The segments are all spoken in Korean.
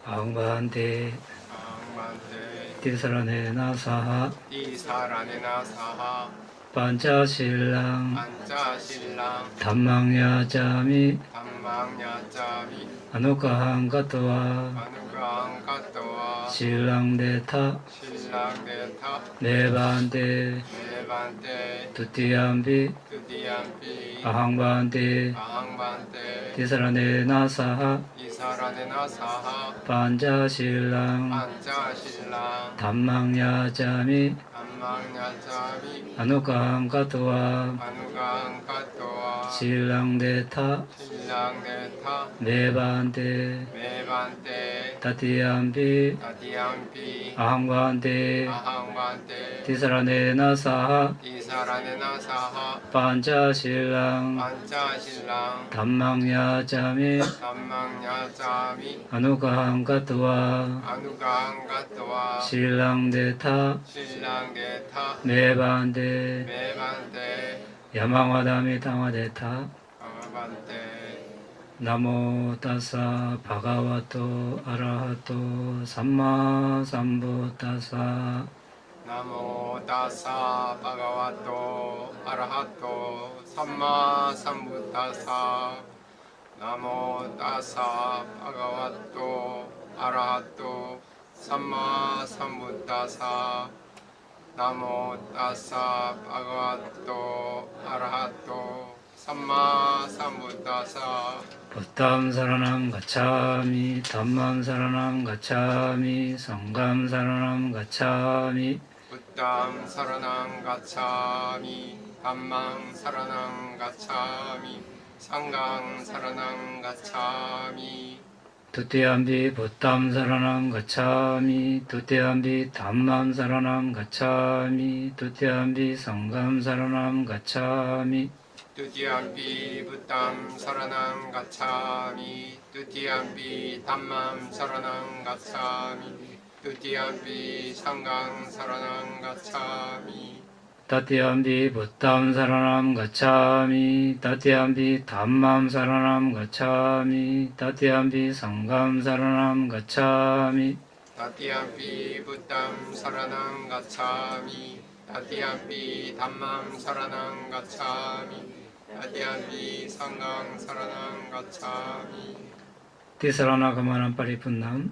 앙반테 앙반테 티사라네나 사하 티사라네나 사하 반자신랑 안짜신랑 담망야자미 담망야자미 아누카한가토와 아누강가토와 신랑데타 신랑데타 네반테 네반테 두티암비 두디암피 아항반테 아항반테 티사라네나 사하 티사라네나 사하 반자신랑 안짜신랑 담망야자미 담망야자미 아누카한가토와 아누강가토와 신랑데타 신랑데타 네반테 메반테 다티암비 다디암피 아항반테 아항반테 티사라네나 사하 티사라네나 사하 반자신랑 안짜신랑 담망야자미 담망야자미 아누카한가토와 아누강가토와 신랑데타 신랑게타 네반테 메반테 야망와다미 당화데타 아반테 나모 타사 바가와토 아라하토 삼마 삼부타사 나모 다사 바가와토 아라하토 삼마 삼부타사 나모 다사 바가와토 아라하토 삼마 삼부타사 나모 다사 바가와토 아라하토 삼마 삼부타사 부탐 사라남 가차미 담맘 사라남 가차미 성감 사라남 가차미 부담 사라낭 가차미 담망 사라낭 가차미 상강 사라낭 가차미 두띠암비 부탐 사라남 가차미 두띠암비 담맘 사라남 가차미 두띠암비 성감 사라남 가차미 두디암비 부담 사라낭 가차미 두디암비 담맘 사라낭 가차미 두디암비 상강 사라낭 가차미 따띠암비 부탐 사라남 가차미 따띠암비 담맘 사라남 가차미 따띠암비 성감 사라남 가차미 다디암비 부담 사라낭 가차미 다디암비 담맘 사라낭 가차미 다디암비 상강 사라낭 가차미 티사라나 가마남 파리푼남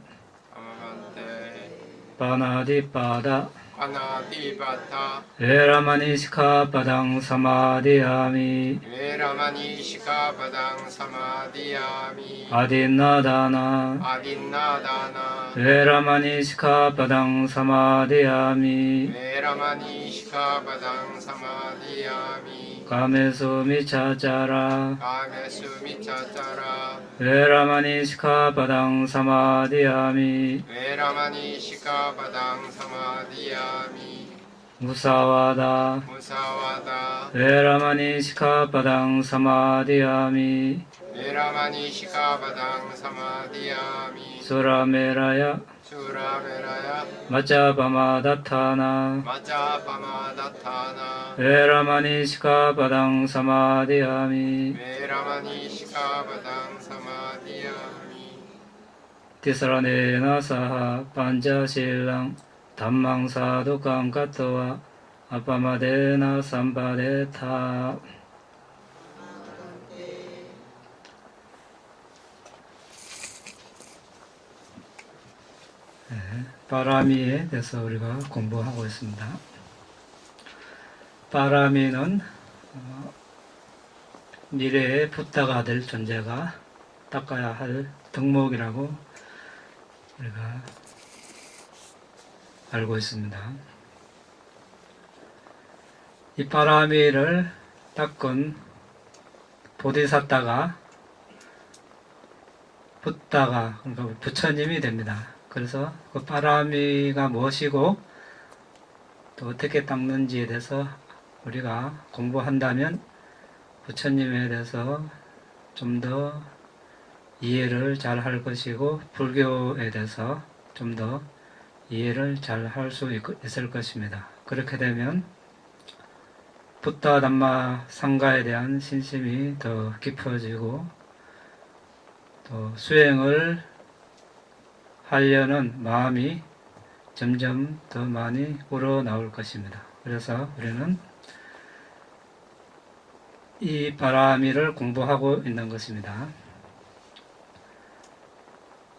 아마반테 바나디 바다 아나디바타 에라마니시카 바당 사마디아미 웨라마니 시카바당 사마디아미 아딘나다나 아딘나다나 에라마니시카 바당 사마디아미 웨라마니 시카바당 사마디아미 가메수미 차짜라 가메수 미차짜라 에라마니시카 바당 사마디아미 웨라마니 시카바당 사마디아미 무사와다 무사와다 에라마니시카 바당 사마디아미 웨라마니 시카바당 사마디아미 수라메라야 수라베라야 마짜바마다타나 마짜바마다타나 에라마니시카 바당 사마디아미 웨라마니 시카바당 사마디아미 티사라네나 사하 반자신랑 담망사도 깡가토와 아빠마데나 삼바데타 바라미에 대해서 우리가 공부하고 있습니다. 바라미는 미래에 붓다가 될 존재가 닦아야 할 덕목이라고 우리가 알고 있습니다. 이 바라미를 닦은 보디사타가 붓다가 그러니까 부처님이 됩니다. 그래서 그 바라미가 무엇이고 또 어떻게 닦는지에 대해서 우리가 공부한다면 부처님에 대해서 좀 더 이해를 잘 할 것이고 불교에 대해서 좀 더 이해를 잘 할 수 있을 것입니다. 그렇게 되면 붓다 담마 상가에 대한 신심이 더 깊어지고 또 수행을 하려는 마음이 점점 더 많이 우러나올 것입니다. 그래서 우리는 이 바라미를 공부하고 있는 것입니다.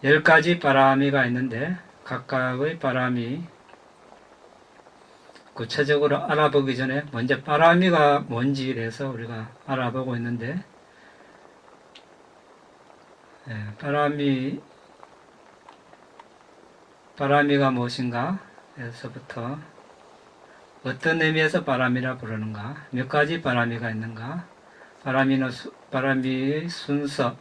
10가지 바라미가 있는데 각각의 바라미 구체적으로 알아보기 전에 먼저 바라미가 뭔지에 대해서 우리가 알아보고 있는데, 바라미가 무엇인가 에서부터 어떤 의미에서 바람이라 부르는가, 몇 가지 바람이가 있는가, 바람이의 순서,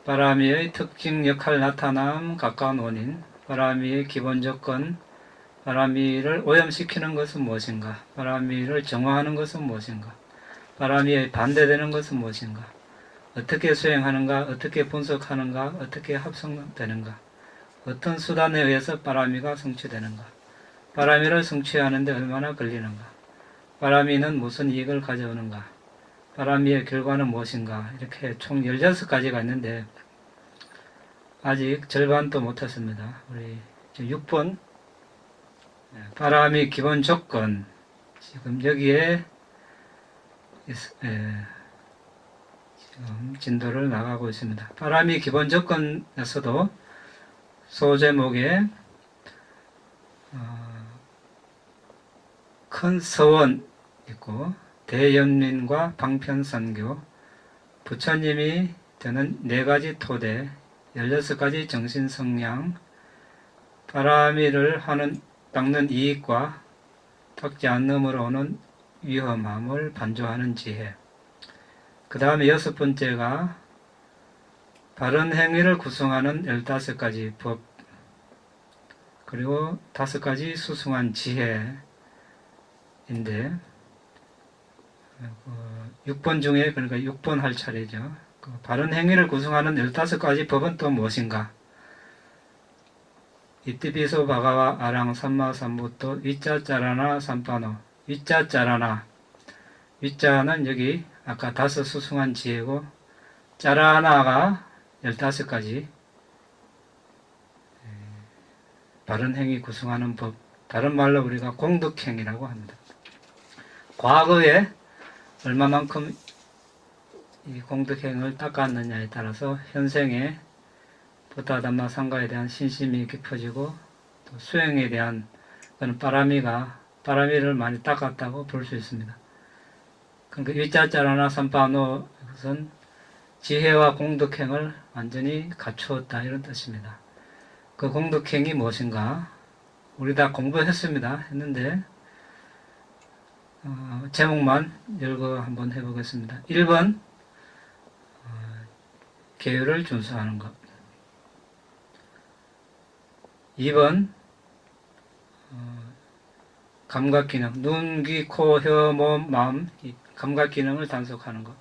바람이의 특징, 역할, 나타남, 가까운 원인, 바람이의 기본 조건, 바람이를 오염시키는 것은 무엇인가, 바람이를 정화하는 것은 무엇인가, 바람이의 반대되는 것은 무엇인가, 어떻게 수행하는가, 어떻게 분석하는가, 어떻게 합성되는가, 어떤 수단에 의해서 바람이가 성취되는가, 바람이를 성취하는데 얼마나 걸리는가, 바람이는 무슨 이익을 가져오는가, 바람이의 결과는 무엇인가, 이렇게 총 16가지가 있는데 아직 절반도 못했습니다. 우리 6번 바람이 기본 조건, 지금 여기에 지금 진도를 나가고 있습니다. 바람이 기본 조건에서도 소제목에 큰 서원 있고 대연민과 방편선교, 부처님이 되는 4가지 토대, 16가지 정신성량, 바라미를 닦는 이익과 닦지 않음으로 오는 위험함을 반조하는 지혜. 그 다음에 6번째가 바른 행위를 구성하는 15가지 법, 그리고 5가지 수승한 지혜인데, 6번 중에, 그러니까 6번 할 차례죠. 바른 행위를 구성하는 15가지 법은 또 무엇인가? 이티피소 바가와 아랑 삼마 삼부토 위짜짜라나 삼파노. 위짜짜라나, 위짜는 여기 아까 5 수승한 지혜고, 짜라나가 15가지 바른 행위 구성하는 법, 다른 말로 우리가 공덕행위라고 합니다. 과거에 얼마만큼 이 공덕행을 닦았느냐에 따라서 현생에 부타담마 상가에 대한 신심이 깊어지고, 또 수행에 대한 그런 바라미를 많이 닦았다고 볼 수 있습니다. 그러니까 위짜짜라나 삼파노, 이것은 지혜와 공덕행을 완전히 갖추었다, 이런 뜻입니다. 그 공덕행이 무엇인가? 우리 다 했는데 제목만 열거 한번 해보겠습니다. 1번 계율을 준수하는 것. 2번 감각기능, 눈, 귀, 코, 혀, 몸, 마음, 이 감각기능을 단속하는 것.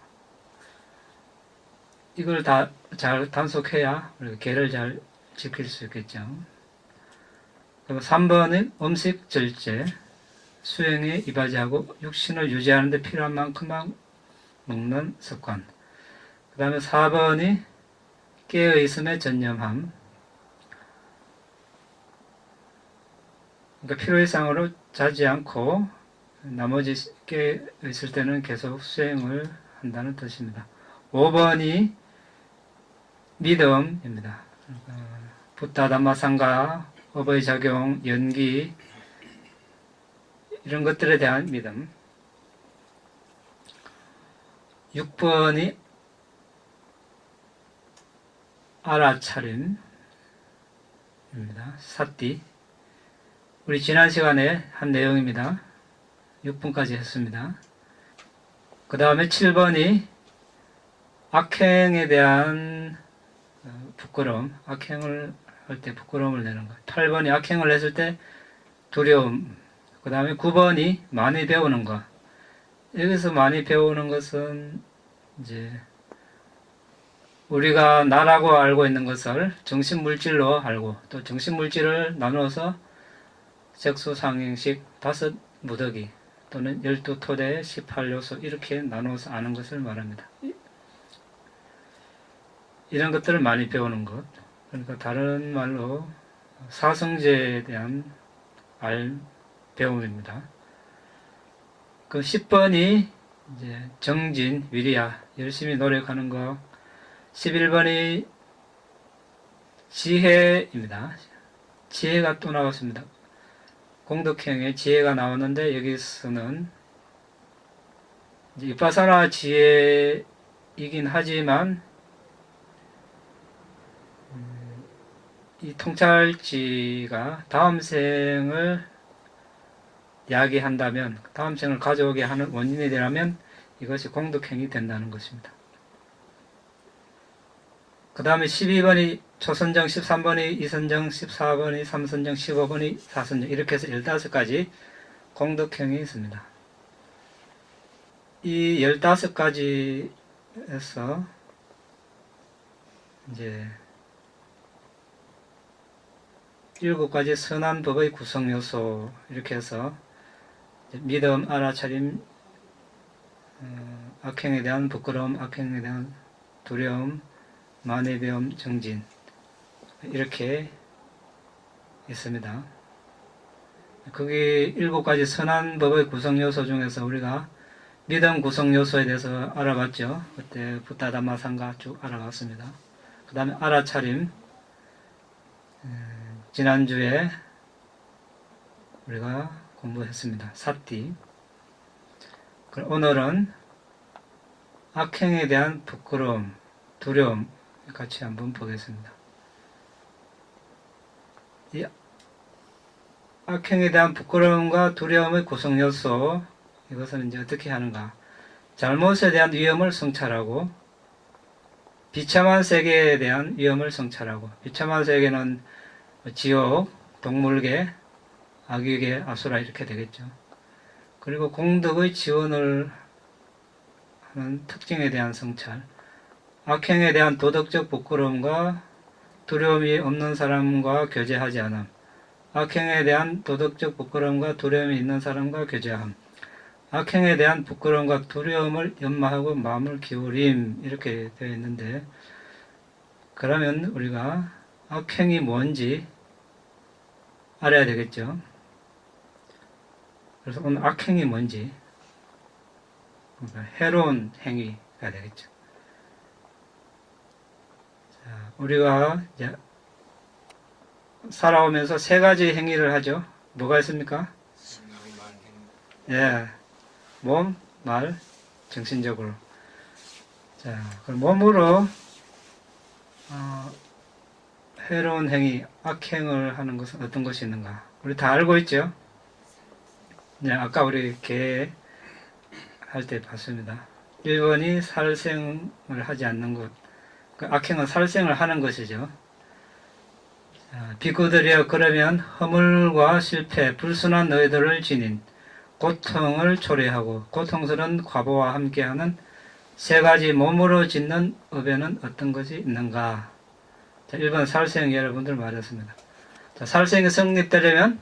이걸 다 잘 단속해야 우리가 계를 잘 지킬 수 있겠죠. 그리고 3번은 음식 절제, 수행에 이바지하고 육신을 유지하는 데 필요한 만큼만 먹는 습관. 그 다음에 4번이 깨어있음에 전념함. 그러니까 필요 이상으로 자지 않고 나머지 깨어있을 때는 계속 수행을 한다는 뜻입니다. 5번이 믿음입니다. 부타담마상가, 업의 작용, 연기, 이런 것들에 대한 믿음. 6번이 알아차림입니다. 사띠. 우리 지난 시간에 한 내용입니다. 6번까지 했습니다. 그 다음에 7번이 악행에 대한 부끄러움, 악행을 할 때 부끄러움을 내는 것. 8번이 악행을 했을 때 두려움. 그 다음에 9번이 많이 배우는 것. 여기서 많이 배우는 것은 이제 우리가 나라고 알고 있는 것을 정신물질로 알고, 또 정신물질을 나누어서 색소상행식 5 무더기 또는 12토대 18요소 이렇게 나누어서 아는 것을 말합니다. 이런 것들을 많이 배우는 것. 그러니까 다른 말로 사성제에 대한 배움입니다. 그 10번이 이제 정진, 위리야, 열심히 노력하는 거. 11번이 지혜입니다. 지혜가 또 나왔습니다. 공덕형의 지혜가 나오는데 여기서는 이제 위파사나 지혜이긴 하지만 이 통찰지가 다음 생을 야기한다면, 다음 생을 가져오게 하는 원인이 되라면 이것이 공덕행이 된다는 것입니다. 그 다음에 12번이 초선정, 13번이 이선정, 14번이 삼선정, 15번이 사선정, 이렇게 해서 15가지 공덕행이 있습니다. 이 15가지에서 이제 7가지 선한 법의 구성 요소, 이렇게 해서 믿음, 알아차림, 악행에 대한 부끄러움, 악행에 대한 두려움, 만의 배움, 정진, 이렇게 있습니다. 거기 7가지 선한 법의 구성 요소 중에서 우리가 믿음 구성 요소에 대해서 알아봤죠. 그때 부타담마상가 쭉 알아봤습니다. 그 다음에 알아차림, 지난주에 우리가 공부했습니다. 사띠. 오늘은 악행에 대한 부끄러움, 두려움 같이 한번 보겠습니다. 이 악행에 대한 부끄러움과 두려움의 구성 요소, 이것은 이제 어떻게 하는가? 잘못에 대한 위험을 성찰하고, 비참한 세계에 대한 위험을 성찰하고, 비참한 세계는 지옥, 동물계, 악유계, 아수라 이렇게 되겠죠. 그리고 공덕의 지원을 하는 특징에 대한 성찰, 악행에 대한 도덕적 부끄러움과 두려움이 없는 사람과 교제하지 않음, 악행에 대한 도덕적 부끄러움과 두려움이 있는 사람과 교제함, 악행에 대한 부끄러움과 두려움을 연마하고 마음을 기울임, 이렇게 되어 있는데, 그러면 우리가 악행이 뭔지 알아야 되겠죠. 그래서 오늘 악행이 뭔지, 그러니까 해로운 행위가 되겠죠. 자, 우리가 이제 살아오면서 3가지 행위를 하죠. 뭐가 있습니까? 예, 몸, 말, 정신적으로. 자, 그럼 몸으로 해로운 행위, 악행을 하는 것은 어떤 것이 있는가? 우리 다 알고 있죠? 네, 아까 우리 개 할 때 봤습니다. 1번이 살생을 하지 않는 것. 그 악행은 살생을 하는 것이죠. 자, 비구들이여 그러면 허물과 실패, 불순한 너희들을 지닌 고통을 초래하고 고통스러운 과보와 함께하는 3가지 몸으로 짓는 업에는 어떤 것이 있는가? 자, 1번 살생 여러분들 말했습니다. 자, 살생이 성립되려면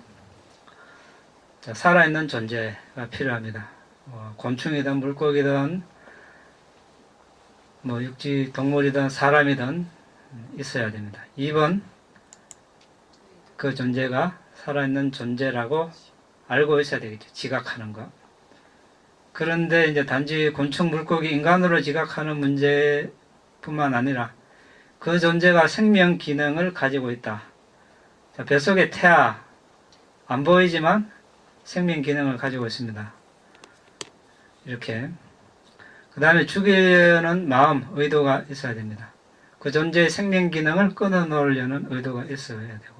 자, 살아있는 존재가 필요합니다. 곤충이든 물고기든 육지 동물이든 사람이든 있어야 됩니다. 2번 그 존재가 살아있는 존재라고 알고 있어야 되겠죠. 지각하는 거. 그런데 이제 단지 곤충, 물고기, 인간으로 지각하는 문제뿐만 아니라 그 존재가 생명 기능을 가지고 있다. 자, 뱃속의 태아, 안 보이지만 생명 기능을 가지고 있습니다. 이렇게. 그 다음에 죽이려는 마음, 의도가 있어야 됩니다. 그 존재의 생명 기능을 끊어놓으려는 의도가 있어야 되고.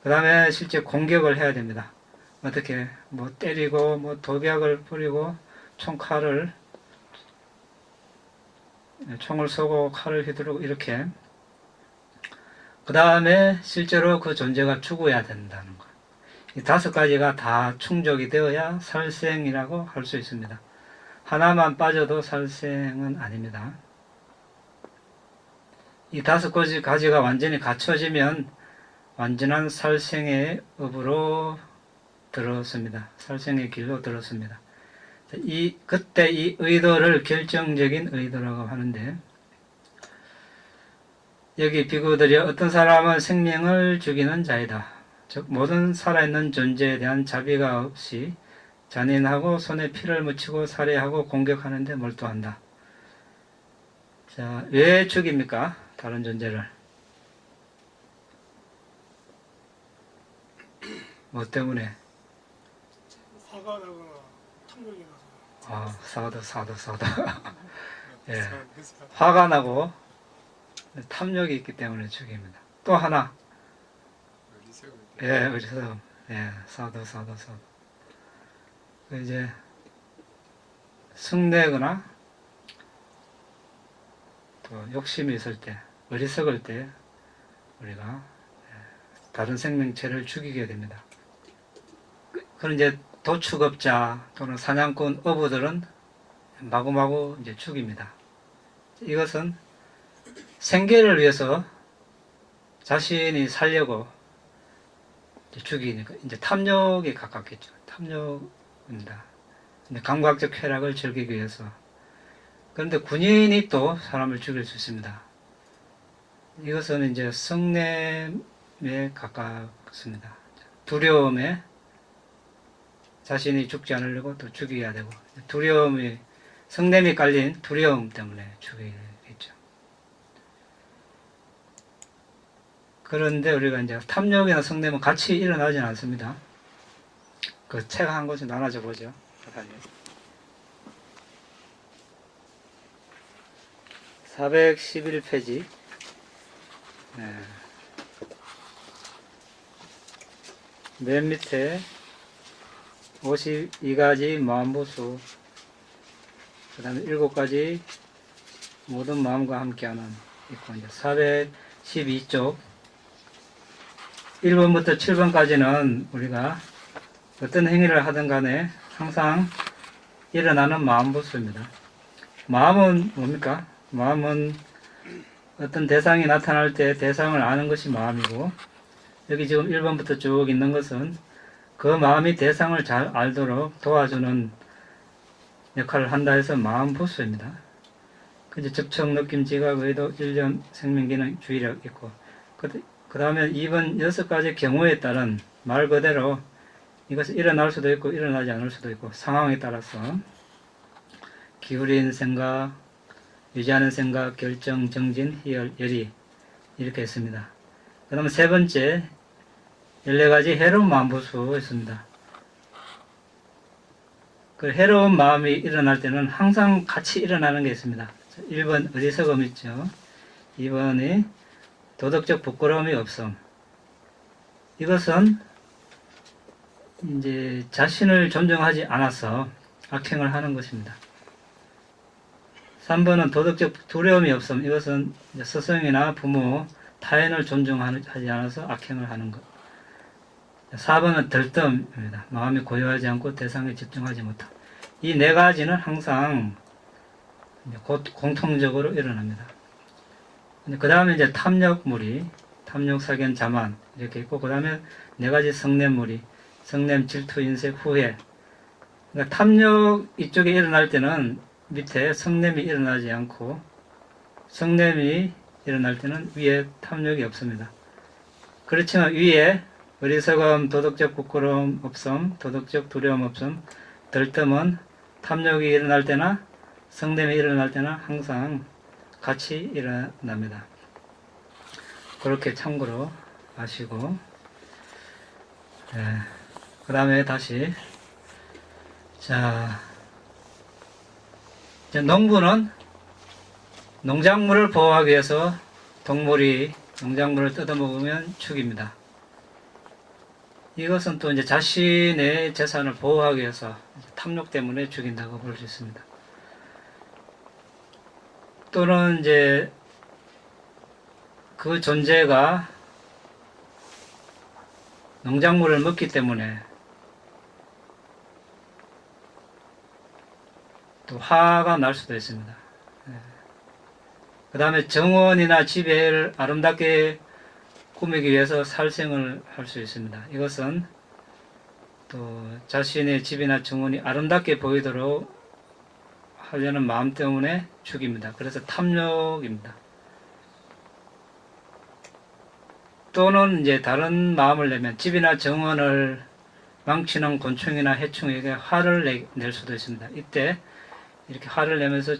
그 다음에 실제 공격을 해야 됩니다. 어떻게, 때리고, 독약을 뿌리고, 총을 쏘고, 칼을 휘두르고, 이렇게. 그 다음에 실제로 그 존재가 죽어야 된다는 것. 이 5가지가 다 충족이 되어야 살생이라고 할 수 있습니다. 하나만 빠져도 살생은 아닙니다. 이 5가지가 완전히 갖춰지면 완전한 살생의 업으로 들었습니다. 살생의 길로 들었습니다. 그때 이 의도를 결정적인 의도라고 하는데, 여기 비구들이 어떤 사람은 생명을 죽이는 자이다. 즉 모든 살아있는 존재에 대한 자비가 없이 잔인하고 손에 피를 묻히고 살해하고 공격하는 데 몰두한다. 자, 왜 죽입니까? 다른 존재를. 뭐 때문에? 화가 나거나 탐욕이 나서. 사도. 예. 화가 나고 탐욕이 있기 때문에 죽입니다. 또 하나. 예, 어리석음. 예, 사도. 이제 성내거나 또 욕심이 있을 때, 어리석을 때 우리가 다른 생명체를 죽이게 됩니다. 그런 이제 도축업자 또는 사냥꾼 어부들은 마구마구 이제 죽입니다. 이것은 생계를 위해서 자신이 살려고 이제 죽이니까 이제 탐욕에 가깝겠죠. 탐욕입니다. 감각적 쾌락을 즐기기 위해서. 그런데 군인이 또 사람을 죽일 수 있습니다. 이것은 이제 성냄에 가깝습니다. 두려움에 자신이 죽지 않으려고 또 죽여야 되고, 두려움이, 성냄이 깔린 두려움 때문에 죽이겠죠. 그런데 우리가 이제 탐욕이나 성냄은 같이 일어나지는 않습니다. 그 책 한 권씩 나눠져 보죠. 411페이지. 네. 맨 밑에 52가지 마음보수, 그 다음에 7가지 모든 마음과 함께하는 있고, 이제 412쪽 1번부터 7번까지는 우리가 어떤 행위를 하든 간에 항상 일어나는 마음보수입니다. 마음은 뭡니까? 마음은 어떤 대상이 나타날 때 대상을 아는 것이 마음이고, 여기 지금 1번부터 쭉 있는 것은 그 마음이 대상을 잘 알도록 도와주는 역할을 한다 해서 마음보수입니다. 이제 접촉, 느낌, 지각, 의도, 일념, 생명기능, 주의력 있고, 그 다음에 2번 6가지 경우에 따른 말 그대로 이것이 일어날 수도 있고 일어나지 않을 수도 있고 상황에 따라서 기울인 생각, 유지하는 생각, 결정, 정진, 희열, 열의 이렇게 했습니다. 그 다음에 세 번째 14가지 해로운 마음보수 있습니다. 그 해로운 마음이 일어날 때는 항상 같이 일어나는 게 있습니다. 1번 어리석음 있죠. 2번이 도덕적 부끄러움이 없음. 이것은 이제 자신을 존중하지 않아서 악행을 하는 것입니다. 3번은 도덕적 두려움이 없음. 이것은 스승이나 부모, 타인을 존중하지 않아서 악행을 하는 것. 4번은 들뜸입니다. 마음이 고요하지 않고 대상에 집중하지 못함. 이 네 가지는 항상 공통적으로 일어납니다. 그 다음에 이제 탐욕무리, 탐욕, 사견, 자만 이렇게 있고, 그 다음에 네 가지 성냄무리, 성냄, 질투, 인색, 후회. 그러니까 탐욕 이쪽에 일어날 때는 밑에 성냄이 일어나지 않고, 성냄이 일어날 때는 위에 탐욕이 없습니다. 그렇지만 위에 어리석음, 도덕적 부끄러움 없음, 도덕적 두려움 없음, 들뜸은 탐욕이 일어날 때나 성냄이 일어날 때나 항상 같이 일어납니다. 그렇게 참고로 아시고, 그 다음에 다시, 자, 이제 농부는 농작물을 보호하기 위해서 동물이 농작물을 뜯어먹으면 죽입니다. 이것은 또 이제 자신의 재산을 보호하기 위해서 탐욕 때문에 죽인다고 볼 수 있습니다. 또는 이제 그 존재가 농작물을 먹기 때문에 또 화가 날 수도 있습니다. 그 다음에 정원이나 집을 아름답게 꾸미기 위해서 살생을 할 수 있습니다. 이것은 또 자신의 집이나 정원이 아름답게 보이도록 하려는 마음 때문에 죽입니다. 그래서 탐욕입니다. 또는 이제 다른 마음을 내면 집이나 정원을 망치는 곤충이나 해충에게 화를 낼 수도 있습니다. 이때 이렇게 화를 내면서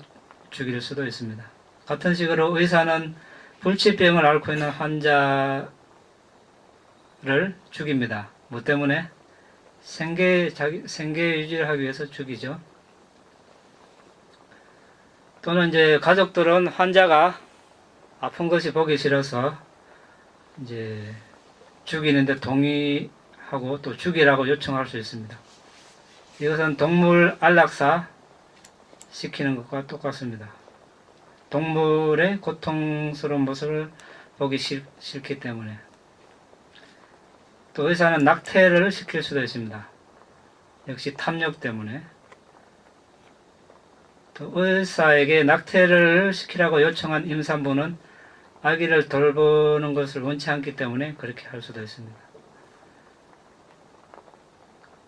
죽일 수도 있습니다. 같은 식으로 의사는 불치병을 앓고 있는 환자를 죽입니다. 뭐 때문에? 생계 유지를 하기 위해서 죽이죠. 또는 이제 가족들은 환자가 아픈 것이 보기 싫어서 이제 죽이는데 동의하고 또 죽이라고 요청할 수 있습니다. 이것은 동물 안락사 시키는 것과 똑같습니다. 동물의 고통스러운 모습을 보기 싫기 때문에. 또 의사는 낙태를 시킬 수도 있습니다. 역시 탐욕 때문에. 또 의사에게 낙태를 시키라고 요청한 임산부는 아기를 돌보는 것을 원치 않기 때문에 그렇게 할 수도 있습니다.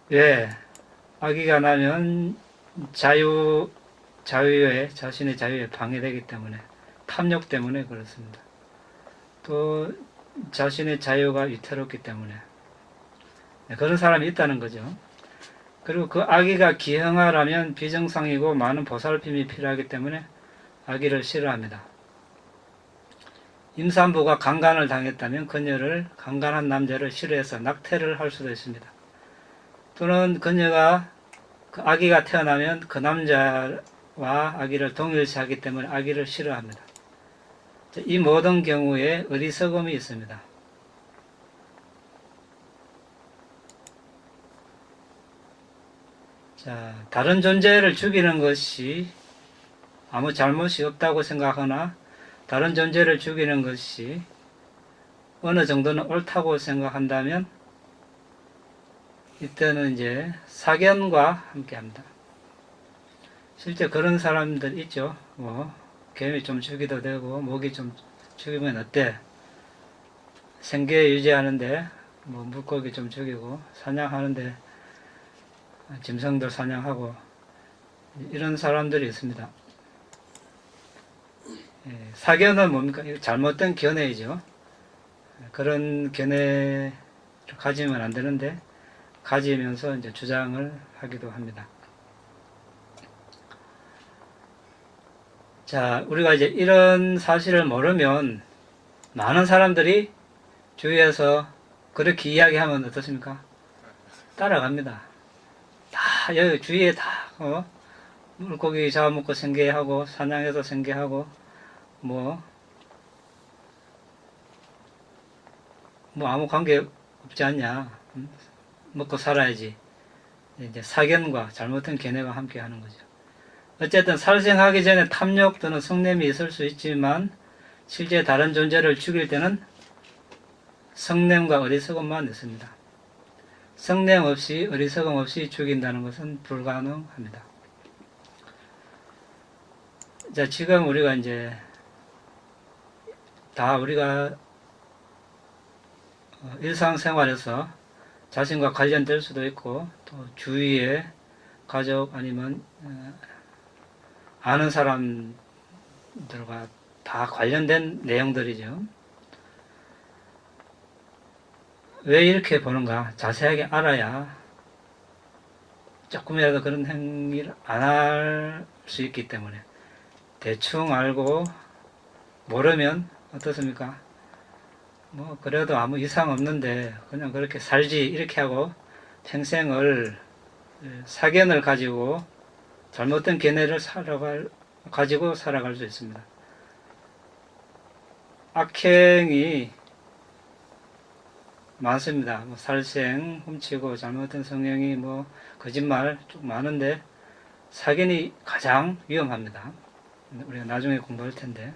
왜? 아기가 나면 자신의 자유에 방해되기 때문에, 탐욕 때문에 그렇습니다. 또 자신의 자유가 위태롭기 때문에. 그런 사람이 있다는 거죠. 그리고 그 아기가 기형아라면 비정상이고 많은 보살핌이 필요하기 때문에 아기를 싫어합니다. 임산부가 강간을 당했다면 그녀를 강간한 남자를 싫어해서 낙태를 할 수도 있습니다. 또는 그녀가 그 아기가 태어나면 그 남자와 아기를 동일시하기 때문에 아기를 싫어합니다. 이 모든 경우에 어리석음이 있습니다. 자, 다른 존재를 죽이는 것이 아무 잘못이 없다고 생각하나 다른 존재를 죽이는 것이 어느 정도는 옳다고 생각한다면 이때는 이제 사견과 함께 합니다. 실제 그런 사람들 있죠. 뭐 개미 좀 죽이도 되고 모기 좀 죽이면 어때? 생계 유지하는데 뭐 물고기 좀 죽이고 사냥하는데 짐승들 사냥하고 이런 사람들이 있습니다. 사견은 뭡니까? 잘못된 견해이죠. 그런 견해를 가지면 안 되는데 가지면서 이제 주장을 하기도 합니다. 자, 우리가 이제 이런 사실을 모르면 많은 사람들이 주위에서 그렇게 이야기하면 어떻습니까? 따라갑니다. 다 여기 주위에 다 물고기 잡아먹고 생계하고 사냥해서 생계하고 뭐 아무 관계 없지 않냐. 먹고 살아야지. 이제 사견과 잘못된 견해가 함께 하는 거죠. 어쨌든 살생하기 전에 탐욕 또는 성냄이 있을 수 있지만 실제 다른 존재를 죽일 때는 성냄과 어리석음만 있습니다. 성냄 없이 어리석음 없이 죽인다는 것은 불가능합니다. 자, 지금 우리가 이제 다 우리가 일상생활에서 자신과 관련될 수도 있고 또 주위에 가족 아니면 아는 사람들과 다 관련된 내용들이죠. 왜 이렇게 보는가 자세하게 알아야 조금이라도 그런 행위를 안 할 수 있기 때문에. 대충 알고 모르면 어떻습니까? 뭐 그래도 아무 이상 없는데 그냥 그렇게 살지 이렇게 하고 평생을 사견을 가지고 잘못된 견해를 가지고 살아갈 수 있습니다. 악행이 많습니다. 뭐 살생, 훔치고 잘못된 성행위, 뭐 거짓말 쭉 많은데 사견이 가장 위험합니다. 우리가 나중에 공부할 텐데.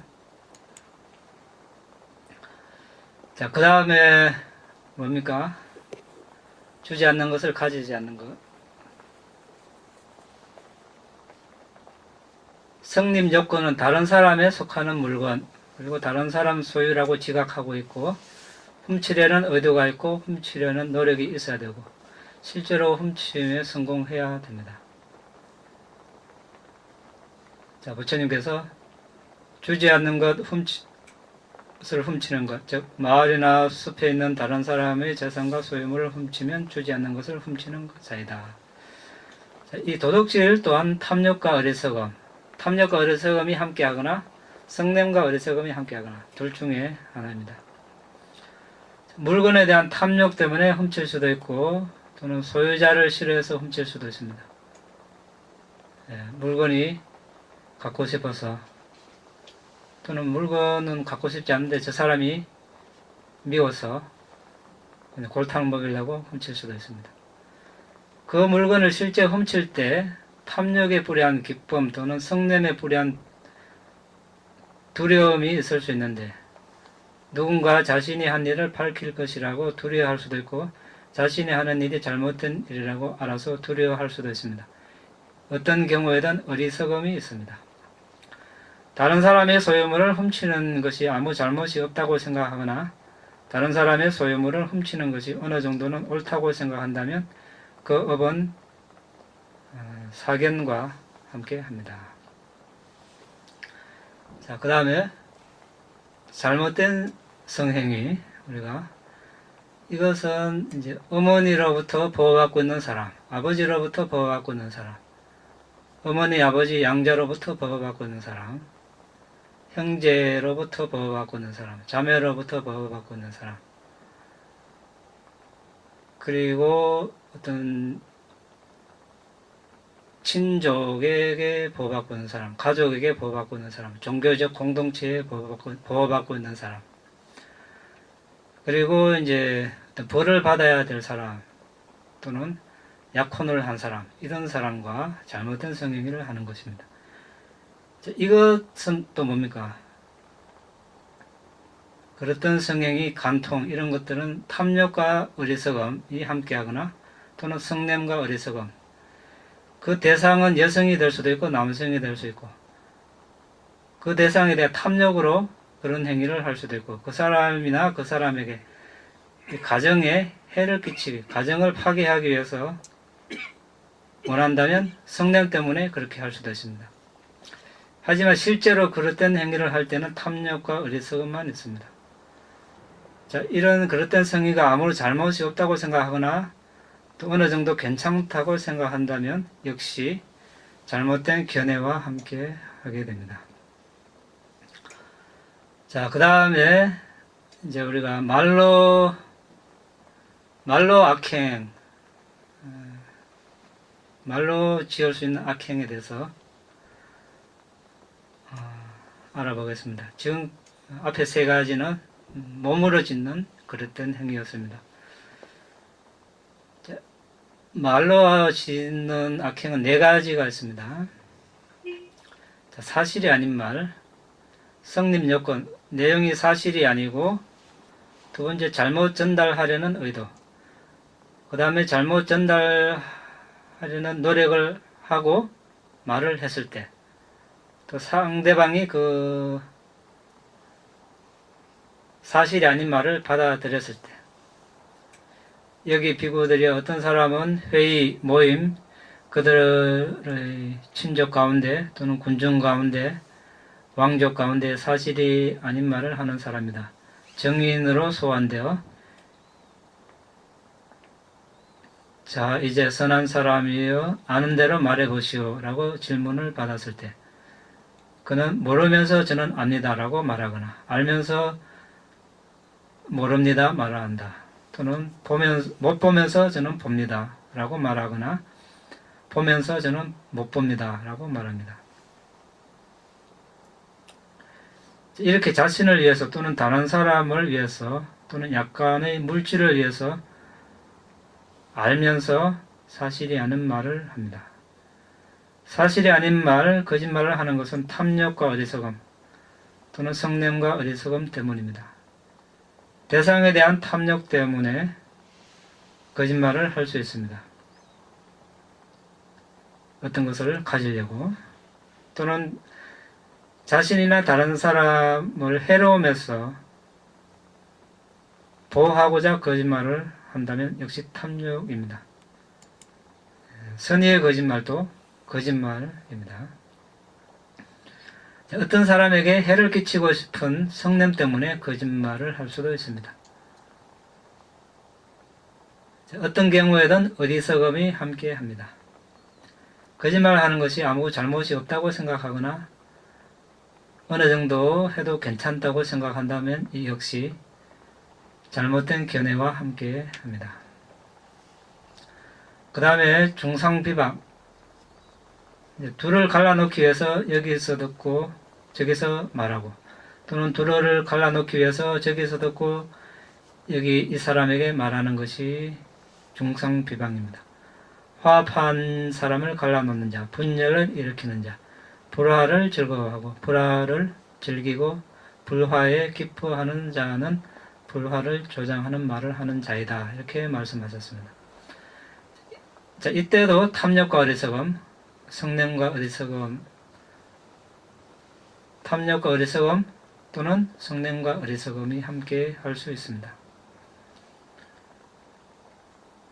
자, 그 다음에 뭡니까? 주지 않는 것을 가지지 않는 것. 성립 요건은 다른 사람에 속하는 물건, 그리고 다른 사람 소유라고 지각하고 있고, 훔치려는 의도가 있고, 훔치려는 노력이 있어야 되고, 실제로 훔침에 성공해야 됩니다. 자, 부처님께서 주지 않는 것, 것을 훔치는 것, 즉 마을이나 숲에 있는 다른 사람의 재산과 소유물을 훔치면 주지 않는 것을 훔치는 것이다. 이 도둑질 또한 탐욕과 어리석음, 탐욕과 어리석음이 함께하거나 성냄과 어리석음이 함께하거나 둘 중에 하나입니다. 물건에 대한 탐욕 때문에 훔칠 수도 있고 또는 소유자를 싫어해서 훔칠 수도 있습니다. 물건이 갖고 싶어서 또는 물건은 갖고 싶지 않은데 저 사람이 미워서 골탕 먹이려고 훔칠 수도 있습니다. 그 물건을 실제 훔칠 때 탐욕에 불이한 기쁨 또는 성냄에 불이한 두려움이 있을 수 있는데 누군가 자신이 한 일을 밝힐 것이라고 두려워할 수도 있고 자신이 하는 일이 잘못된 일이라고 알아서 두려워할 수도 있습니다. 어떤 경우에든 어리석음이 있습니다. 다른 사람의 소유물을 훔치는 것이 아무 잘못이 없다고 생각하거나 다른 사람의 소유물을 훔치는 것이 어느 정도는 옳다고 생각한다면 그 업은 사견과 함께 합니다. 자, 그 다음에 잘못된 성행위, 우리가 이것은 이제 어머니로부터 보호받고 있는 사람, 아버지로부터 보호받고 있는 사람, 어머니, 아버지 양자로부터 보호받고 있는 사람, 형제로부터 보호받고 있는 사람, 자매로부터 보호받고 있는 사람, 그리고 어떤 친족에게 보호받고 있는 사람, 가족에게 보호받고 있는 사람, 종교적 공동체에 보호받고 있는 사람, 그리고 이제 어떤 벌을 받아야 될 사람 또는 약혼을 한 사람, 이런 사람과 잘못된 성행위를 하는 것입니다. 이것은 또 뭡니까? 그렇던 성행위, 간통, 이런 것들은 탐욕과 어리석음이 함께하거나 또는 성냄과 어리석음, 그 대상은 여성이 될 수도 있고 남성이 될 수 있고 그 대상에 대한 탐욕으로 그런 행위를 할 수도 있고 그 사람이나 그 사람에게 가정에 해를 끼치기, 가정을 파괴하기 위해서 원한다면 성냄 때문에 그렇게 할 수도 있습니다. 하지만 실제로 그릇된 행위를 할 때는 탐욕과 어리석음만 있습니다. 자, 이런 그릇된 성의가 아무런 잘못이 없다고 생각하거나 또 어느 정도 괜찮다고 생각한다면 역시 잘못된 견해와 함께 하게 됩니다. 자, 그 다음에 이제 우리가 말로 악행, 말로 지을 수 있는 악행에 대해서 알아보겠습니다. 지금 앞에 세 가지는 몸으로 짓는 그릇된 행위였습니다. 자, 말로 짓는 악행은 네 가지가 있습니다. 자, 사실이 아닌 말, 성립 요건, 내용이 사실이 아니고 두 번째 잘못 전달하려는 의도, 그 다음에 잘못 전달하려는 노력을 하고 말을 했을 때, 또 상대방이 그 사실이 아닌 말을 받아들였을 때, 여기 비구들이 어떤 사람은 회의, 모임, 그들의 친족 가운데 또는 군중 가운데 왕족 가운데 사실이 아닌 말을 하는 사람이다. 정인으로 소환되어 자, 이제 선한 사람이여 아는 대로 말해보시오 라고 질문을 받았을 때 그는 모르면서 저는 압니다 라고 말하거나 알면서 모릅니다 말한다. 또는 못 보면서 저는 봅니다 라고 말하거나 보면서 저는 못 봅니다 라고 말합니다. 이렇게 자신을 위해서 또는 다른 사람을 위해서 또는 약간의 물질을 위해서 알면서 사실이 아닌 말을 합니다. 사실이 아닌 말, 거짓말을 하는 것은 탐욕과 어리석음 또는 성냄과 어리석음 때문입니다. 대상에 대한 탐욕 때문에 거짓말을 할 수 있습니다. 어떤 것을 가지려고 또는 자신이나 다른 사람을 해로우면서 보호하고자 거짓말을 한다면 역시 탐욕입니다. 선의의 거짓말도 거짓말입니다. 어떤 사람에게 해를 끼치고 싶은 성냄 때문에 거짓말을 할 수도 있습니다. 어떤 경우에든 어리석음이 함께합니다. 거짓말하는 것이 아무 잘못이 없다고 생각하거나 어느 정도 해도 괜찮다고 생각한다면 이 역시 잘못된 견해와 함께합니다. 그 다음에 중상비방, 둘을 갈라놓기 위해서 여기서 듣고 저기서 말하고, 또는 둘을 갈라놓기 위해서 저기서 듣고 여기 이 사람에게 말하는 것이 중상비방입니다. 화합한 사람을 갈라놓는 자, 분열을 일으키는 자, 불화를 즐거워하고 불화를 즐기고 불화에 기뻐하는 자는 불화를 조장하는 말을 하는 자이다. 이렇게 말씀하셨습니다. 자, 이때도 탐욕과 어리석음, 성냄과 어리석음, 탐욕과 어리석음 또는 성냄과 어리석음이 함께 할 수 있습니다.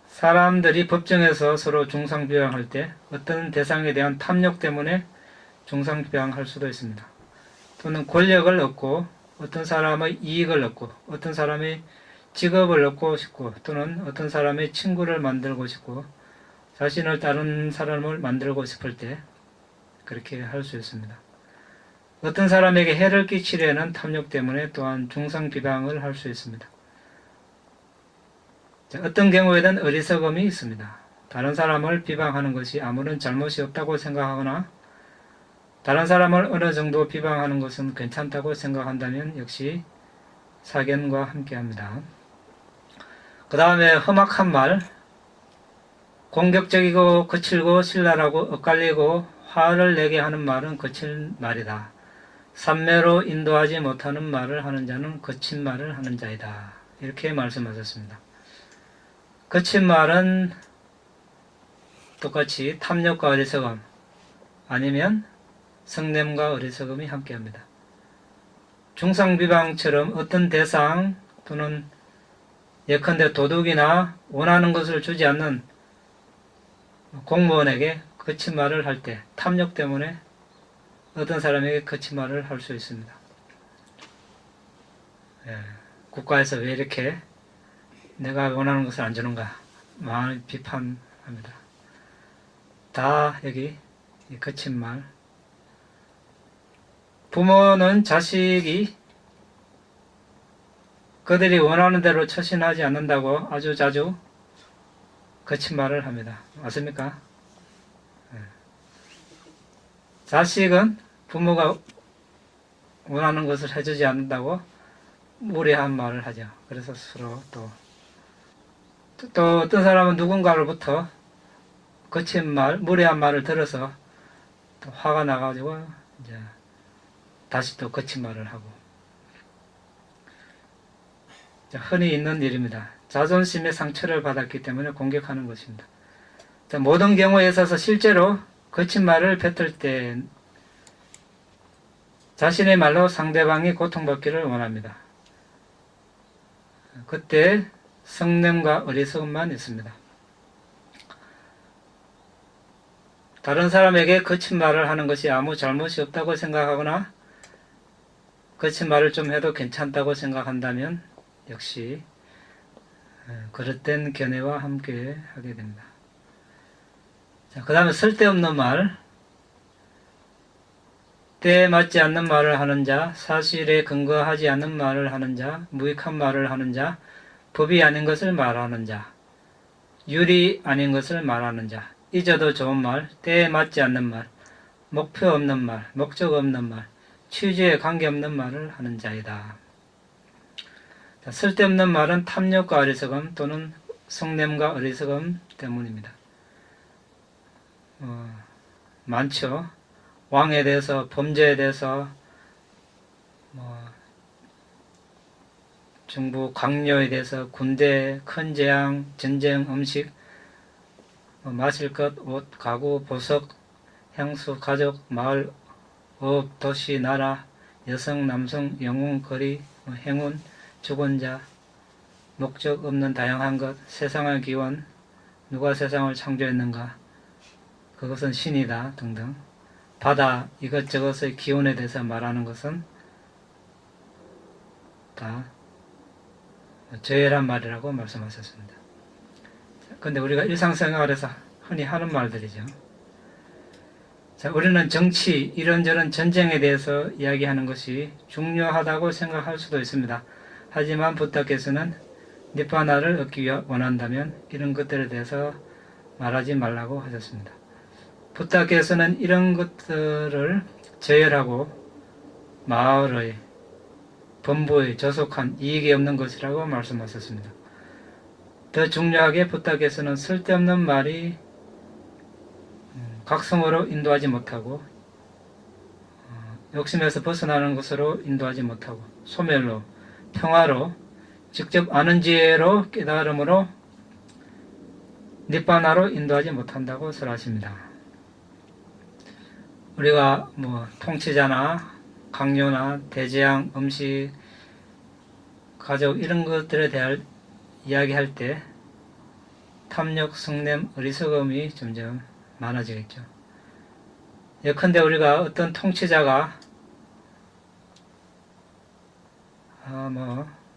사람들이 법정에서 서로 중상비방할 때 어떤 대상에 대한 탐욕 때문에 중상비방할 수도 있습니다. 또는 권력을 얻고 어떤 사람의 이익을 얻고 어떤 사람의 직업을 얻고 싶고 또는 어떤 사람의 친구를 만들고 싶고 자신을 다른 사람을 만들고 싶을 때 그렇게 할 수 있습니다. 어떤 사람에게 해를 끼치려는 탐욕 때문에 또한 중상비방을 할 수 있습니다. 어떤 경우에는 어리석음이 있습니다. 다른 사람을 비방하는 것이 아무런 잘못이 없다고 생각하거나 다른 사람을 어느 정도 비방하는 것은 괜찮다고 생각한다면 역시 사견과 함께합니다. 그 다음에 험악한 말, 공격적이고 거칠고 신랄하고 엇갈리고 화를 내게 하는 말은 거친 말이다. 삼매로 인도하지 못하는 말을 하는 자는 거친 말을 하는 자이다. 이렇게 말씀하셨습니다. 거친 말은 똑같이 탐욕과 어리석음 아니면 성냄과 어리석음이 함께합니다. 중상비방처럼 어떤 대상 또는 예컨대 도둑이나 원하는 것을 주지 않는 공무원에게 거친 말을 할 때 탐욕 때문에 어떤 사람에게 거친 말을 할 수 있습니다. 국가에서 왜 이렇게 내가 원하는 것을 안 주는가 많이 비판합니다. 다 여기 거친 말. 부모는 자식이 그들이 원하는 대로 처신하지 않는다고 아주 자주 거친 말을 합니다. 맞습니까? 자식은 부모가 원하는 것을 해주지 않는다고 무례한 말을 하죠. 그래서 서로 또 어떤 사람은 누군가로부터 거친 말, 무례한 말을 들어서 또 화가 나가지고 이제 다시 또 거친 말을 하고. 흔히 있는 일입니다. 자존심의 상처를 받았기 때문에 공격하는 것입니다. 모든 경우에 있어서 실제로 거친 말을 뱉을 때 자신의 말로 상대방이 고통받기를 원합니다. 그때 성냄과 어리석음만 있습니다. 다른 사람에게 거친 말을 하는 것이 아무 잘못이 없다고 생각하거나 거친 말을 좀 해도 괜찮다고 생각한다면 역시 그릇된 견해와 함께 하게 됩니다. 그 다음에 쓸데없는 말, 때에 맞지 않는 말을 하는 자, 사실에 근거하지 않는 말을 하는 자, 무익한 말을 하는 자, 법이 아닌 것을 말하는 자, 율이 아닌 것을 말하는 자, 잊어도 좋은 말, 때에 맞지 않는 말, 목표 없는 말, 목적 없는 말, 취지에 관계없는 말을 하는 자이다. 쓸데없는 말은 탐욕과 어리석음 또는 성냄과 어리석음 때문입니다. 많죠. 왕에 대해서, 범죄에 대해서, 정부 강요에 대해서, 군대, 큰 재앙, 전쟁, 음식, 마실 것, 옷, 가구, 보석, 향수, 가족, 마을, 업, 도시, 나라, 여성, 남성, 영웅, 거리, 행운, 죽은 자, 목적 없는 다양한 것, 세상의 기원, 누가 세상을 창조했는가, 그것은 신이다 등등 바다 이것저것의 기운에 대해서 말하는 것은 다 저열한 말이라고 말씀하셨습니다. 근데 우리가 일상생활에서 흔히 하는 말들이죠. 자, 우리는 정치, 이런저런 전쟁에 대해서 이야기하는 것이 중요하다고 생각할 수도 있습니다. 하지만 부타께서는 니파나를 얻기 원한다면 이런 것들에 대해서 말하지 말라고 하셨습니다. 부타께서는 이런 것들을 저열하고 마을의 범부에 저속한 이익이 없는 것이라고 말씀하셨습니다. 더 중요하게 부타께서는 쓸데없는 말이 각성으로 인도하지 못하고 욕심에서 벗어나는 것으로 인도하지 못하고 소멸로 평화로 직접 아는 지혜로 깨달음으로 니빠나로 인도하지 못한다고 설하십니다. 우리가 통치자나 강요나 대재앙, 음식, 가족 이런 것들에 대한 이야기할 때 탐욕, 성냄, 어리석음이 점점 많아지겠죠. 예컨대 우리가 어떤 통치자가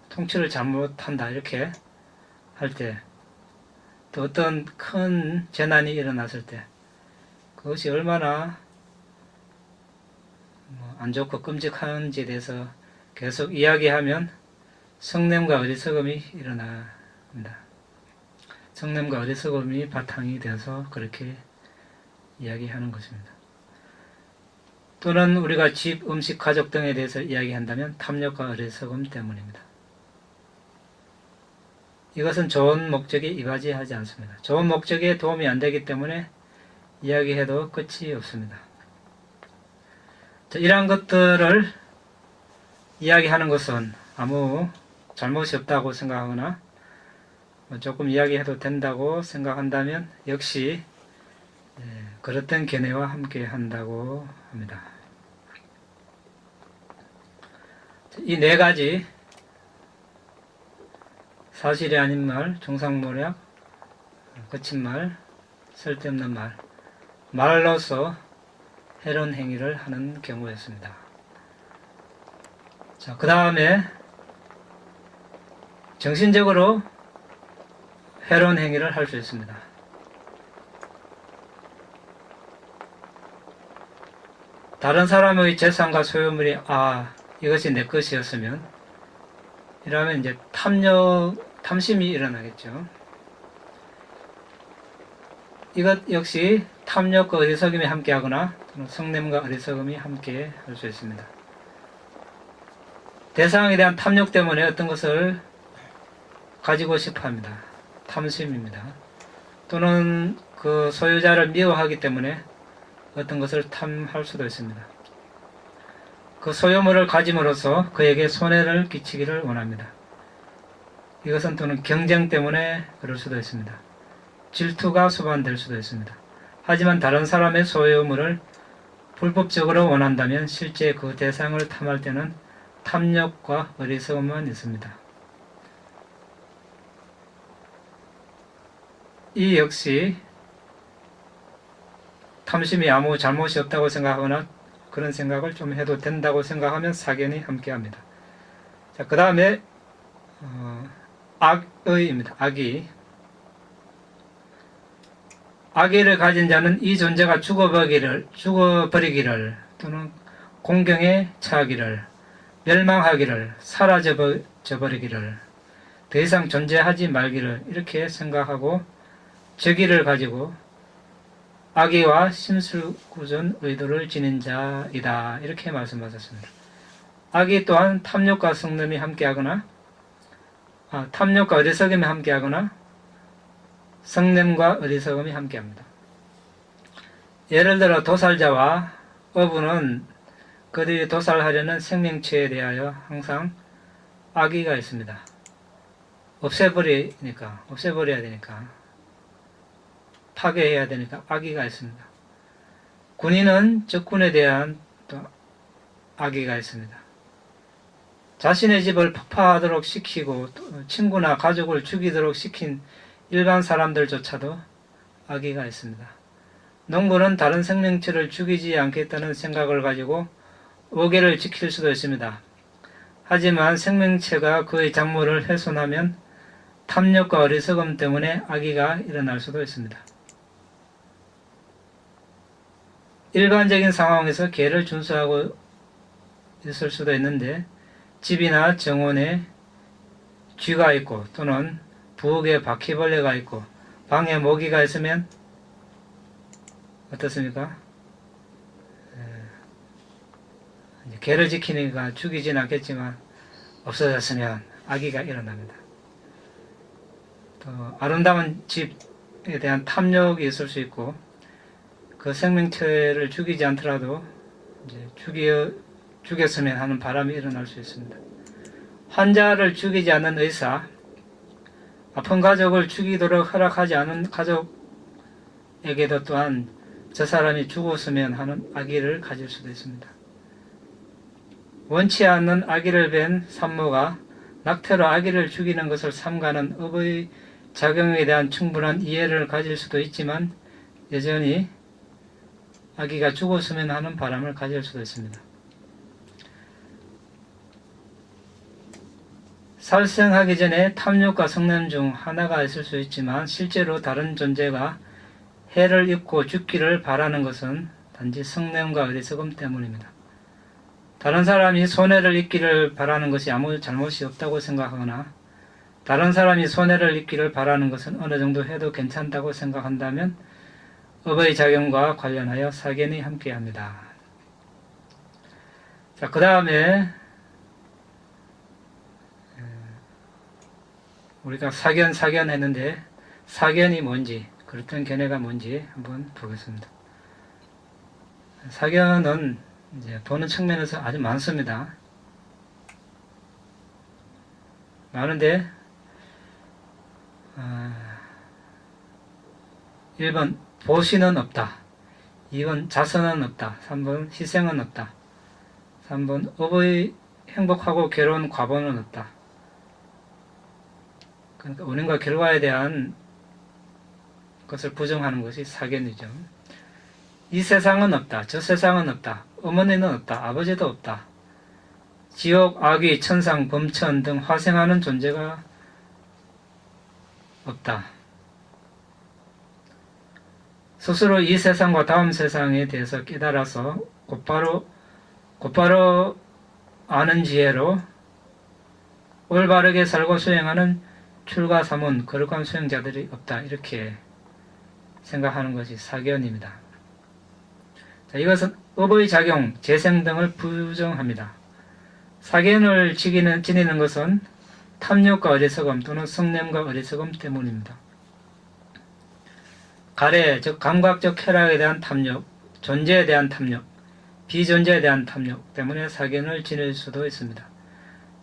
통치를 잘못한다 이렇게 할 때, 또 어떤 큰 재난이 일어났을 때 그것이 얼마나 안 좋고 끔찍한지에 대해서 계속 이야기하면 성냄과 어리석음이 일어납니다. 성냄과 어리석음이 바탕이 되어서 그렇게 이야기하는 것입니다. 또는 우리가 집, 음식, 가족 등에 대해서 이야기한다면 탐욕과 어리석음 때문입니다. 이것은 좋은 목적에 이바지하지 않습니다. 좋은 목적에 도움이 안 되기 때문에 이야기해도 끝이 없습니다. 이러한 것들을 이야기하는 것은 아무 잘못이 없다고 생각하거나 조금 이야기해도 된다고 생각한다면 역시 그렇던 견해와 함께 한다고 합니다. 이 네 가지 사실이 아닌 말, 중상모략, 거친 말, 쓸데없는 말, 말로서 해로운 행위를 하는 경우였습니다. 자, 그 다음에 정신적으로 해로운 행위를 할 수 있습니다. 다른 사람의 재산과 소유물이 이것이 내 것이었으면 이러면 이제 탐심이 일어나겠죠. 이것 역시 탐욕과 어리석음이 함께하거나 성냄과 어리석음이 함께 할 수 있습니다. 대상에 대한 탐욕 때문에 어떤 것을 가지고 싶어 합니다. 탐심입니다. 또는 그 소유자를 미워하기 때문에 어떤 것을 탐할 수도 있습니다. 그 소유물을 가짐으로써 그에게 손해를 끼치기를 원합니다. 이것은 또는 경쟁 때문에 그럴 수도 있습니다. 질투가 수반될 수도 있습니다. 하지만 다른 사람의 소유물을 불법적으로 원한다면 실제 그 대상을 탐할 때는 탐욕과 어리석음만 있습니다. 이 역시 탐심이 아무 잘못이 없다고 생각하거나 그런 생각을 좀 해도 된다고 생각하면 사견이 함께합니다. 자, 그 다음에 악의입니다. 악의를 가진 자는 이 존재가 죽어버리기를 또는 공경에 처하기를 멸망하기를 사라져버리기를 더 이상 존재하지 말기를 이렇게 생각하고 저기를 가지고 악의와 심술궂은 의도를 지닌 자이다 이렇게 말씀하셨습니다. 악의 또한 탐욕과 성냄이 함께하거나 탐욕과 어리석음이 함께하거나 성냄과 어리석음이 함께합니다. 예를 들어 도살자와 어부는 그들이 도살하려는 생명체에 대하여 항상 악의가 있습니다. 없애버려야 되니까 파괴해야 되니까 악의가 있습니다. 군인은 적군에 대한 또 악의가 있습니다. 자신의 집을 폭파하도록 시키고 친구나 가족을 죽이도록 시킨 일반 사람들조차도 악의가 있습니다. 농부는 다른 생명체를 죽이지 않겠다는 생각을 가지고 어개를 지킬 수도 있습니다. 하지만 생명체가 그의 작물을 훼손하면 탐욕과 어리석음 때문에 악의가 일어날 수도 있습니다. 일반적인 상황에서 계를 준수하고 있을 수도 있는데 집이나 정원에 쥐가 있고 또는 부엌에 바퀴벌레가 있고 방에 모기가 있으면 어떻습니까? 개를 지키니까 죽이진 않겠지만 없어졌으면 악의가 일어납니다. 또 아름다운 집에 대한 탐욕이 있을 수 있고 그 생명체를 죽이지 않더라도 이제 죽였으면 하는 바람이 일어날 수 있습니다. 환자를 죽이지 않는 의사, 아픈 가족을 죽이도록 허락하지 않은 가족에게도 또한 저 사람이 죽었으면 하는 악의를 가질 수도 있습니다. 원치 않는 악의를 뵌 산모가 낙태로 아기를 죽이는 것을 삼가는 업의 작용에 대한 충분한 이해를 가질 수도 있지만 여전히 아기가 죽었으면 하는 바람을 가질 수도 있습니다. 살생하기 전에 탐욕과 성냄 중 하나가 있을 수 있지만 실제로 다른 존재가 해를 입고 죽기를 바라는 것은 단지 성냄과 어리석음 때문입니다. 다른 사람이 손해를 입기를 바라는 것이 아무 잘못이 없다고 생각하거나 다른 사람이 손해를 입기를 바라는 것은 어느 정도 해도 괜찮다고 생각한다면 업의 작용과 관련하여 사견이 함께합니다. 자, 그 다음에 우리가 사견 했는데 사견이 뭔지 그렇던 견해가 뭔지 한번 보겠습니다. 사견은 이제 보는 측면에서 아주 많습니다. 많은데 1번 보시는 없다, 2번 자선은 없다, 3번 희생은 없다, 3번 업의 행복하고 괴로운 과보는 없다. 그러니까 원인과 결과에 대한 것을 부정하는 것이 사견이죠. 이 세상은 없다, 저 세상은 없다, 어머니는 없다, 아버지도 없다, 지옥, 악귀, 천상, 범천 등 화생하는 존재가 없다. 스스로 이 세상과 다음 세상에 대해서 깨달아서 곧바로 아는 지혜로 올바르게 살고 수행하는 출가사문, 거룩한 수행자들이 없다. 이렇게 생각하는 것이 사견입니다. 자, 이것은 업의 작용, 재생 등을 부정합니다. 사견을 지니는 것은 탐욕과 어리석음 또는 성냄과 어리석음 때문입니다. 가래, 즉 감각적 쾌락에 대한 탐욕, 존재에 대한 탐욕, 비존재에 대한 탐욕 때문에 사견을 지닐 수도 있습니다.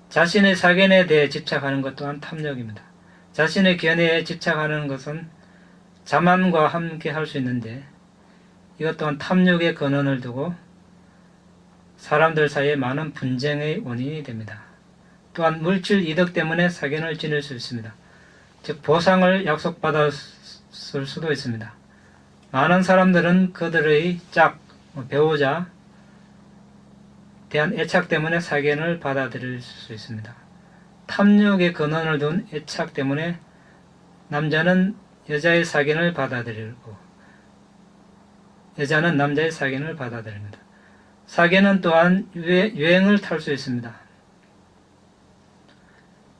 자신의 사견에 대해 집착하는 것 또한 탐욕입니다. 자신의 견해에 집착하는 것은 자만과 함께 할 수 있는데 이것 또한 탐욕의 근원을 두고 사람들 사이에 많은 분쟁의 원인이 됩니다. 또한 물질 이득 때문에 사견을 지닐 수 있습니다. 즉 보상을 약속받았을 수도 있습니다. 많은 사람들은 그들의 배우자 대한 애착 때문에 사견을 받아들일 수 있습니다. 탐욕의 근원을 둔 애착 때문에 남자는 여자의 사견을 받아들이고 여자는 남자의 사견을 받아들입니다. 사견은 또한 유행을 탈 수 있습니다.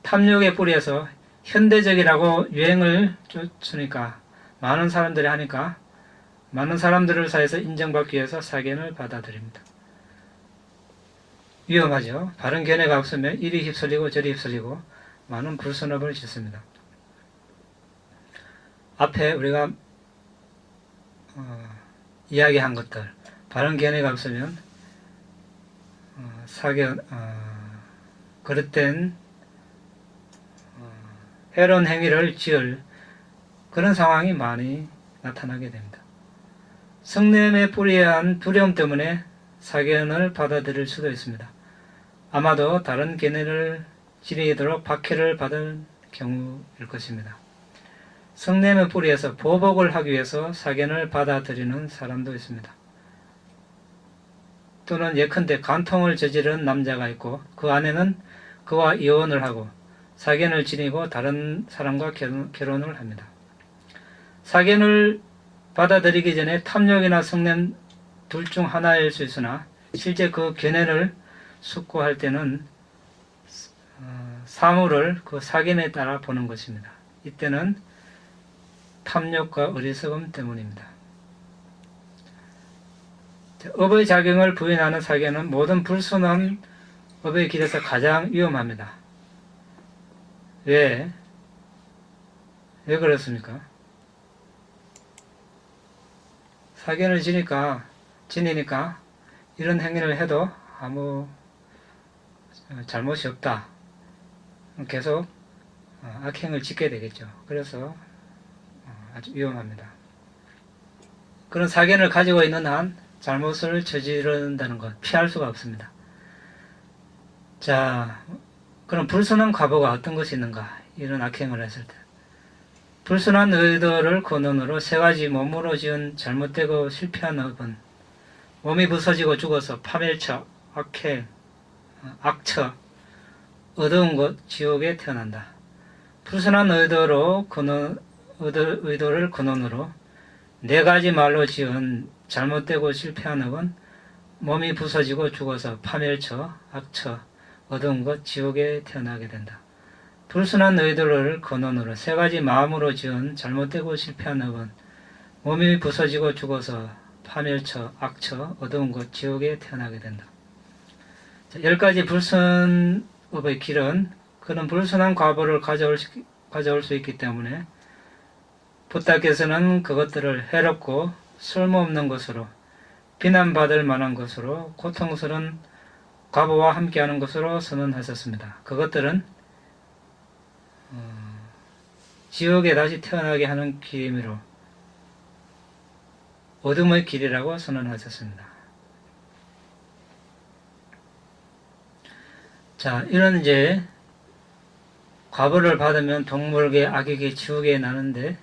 탐욕의 뿌리에서 현대적이라고 유행을 쫓으니까 많은 사람들이 하니까 많은 사람들을 사이에서 인정받기 위해서 사견을 받아들입니다. 위험하죠. 바른 견해가 없으면 이리 휩쓸리고 저리 휩쓸리고 많은 불순업을 짓습니다. 앞에 우리가 이야기한 것들, 바른 견해가 없으면 그릇된 해로운 행위를 지을 그런 상황이 많이 나타나게 됩니다. 성냄의 뿌리한 두려움 때문에 사견을 받아들일 수도 있습니다. 아마도 다른 견해를 지니도록 박해를 받은 경우일 것입니다. 성냄의 뿌리에서 보복을 하기 위해서 사견을 받아들이는 사람도 있습니다. 또는 예컨대 간통을 저지른 남자가 있고 그 아내는 그와 이혼을 하고 사견을 지니고 다른 사람과 결혼을 합니다. 사견을 받아들이기 전에 탐욕이나 성냄 둘 중 하나일 수 있으나 실제 그 견해를 숙고할 때는 사물을 그 사견에 따라 보는 것입니다. 이때는 탐욕과 어리석음 때문입니다. 업의 작용을 부인하는 사견은 모든 불순한 업의 길에서 가장 위험합니다. 왜 그렇습니까? 사견을 지니니까 이런 행위를 해도 아무 잘못이 없다. 계속 악행을 짓게 되겠죠. 그래서 아주 위험합니다. 그런 사견을 가지고 있는 한 잘못을 저지른다는 것 피할 수가 없습니다. 자, 그럼 불순한 과보가 어떤 것이 있는가? 이런 악행을 했을 때 불순한 의도를 근원으로 세 가지 몸으로 지은 잘못되고 실패한 업은 몸이 부서지고 죽어서 파멸처, 악행, 악처, 어두운 곳, 지옥에 태어난다. 불순한 의도를 근원으로 네 가지 말로 지은 잘못되고 실패한 업은 몸이 부서지고 죽어서 파멸처, 악처, 어두운 곳, 지옥에 태어나게 된다. 불순한 의도를 근원으로 세 가지 마음으로 지은 잘못되고 실패한 업은 몸이 부서지고 죽어서 파멸처, 악처, 어두운 곳, 지옥에 태어나게 된다. 10가지 불순업의 길은 그런 불순한 과보를 가져올 수 있기 때문에 부탁께서는 그것들을 해롭고 쓸모없는 것으로 비난받을 만한 것으로 고통스러운 과보와 함께하는 것으로 선언하셨습니다. 그것들은 지옥에 다시 태어나게 하는 길이므로 어둠의 길이라고 선언하셨습니다. 자, 이런 이제 과보를 받으면 동물계, 악에게, 지옥에 나는데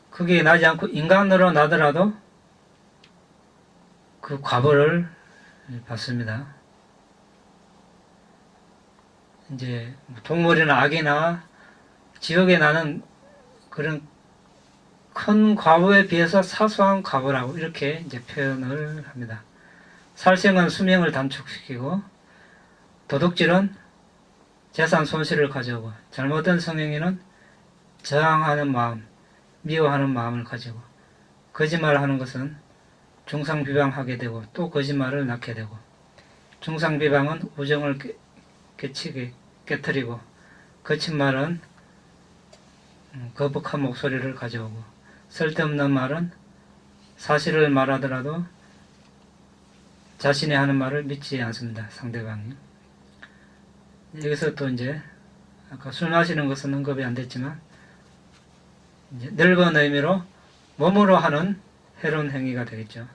그게 나지 않고 인간으로 나더라도 그 과보를 받습니다. 이제 동물이나 악이나 지옥에 나는 그런 큰 과보에 비해서 사소한 과보라고 이렇게 이제 표현을 합니다. 살생은 수명을 단축시키고 도둑질은 재산 손실을 가져오고 잘못된 성행위는 저항하는 마음, 미워하는 마음을 가지고 거짓말하는 것은 중상비방하게 되고 또 거짓말을 낳게 되고 중상비방은 우정을 깨트리고 거친 말은 거북한 목소리를 가져오고 쓸데없는 말은 사실을 말하더라도 자신이 하는 말을 믿지 않습니다. 상대방이. 여기서 또 이제 아까 술 마시는 것은 언급이 안 됐지만 이제 넓은 의미로 몸으로 하는 해로운 행위가 되겠죠.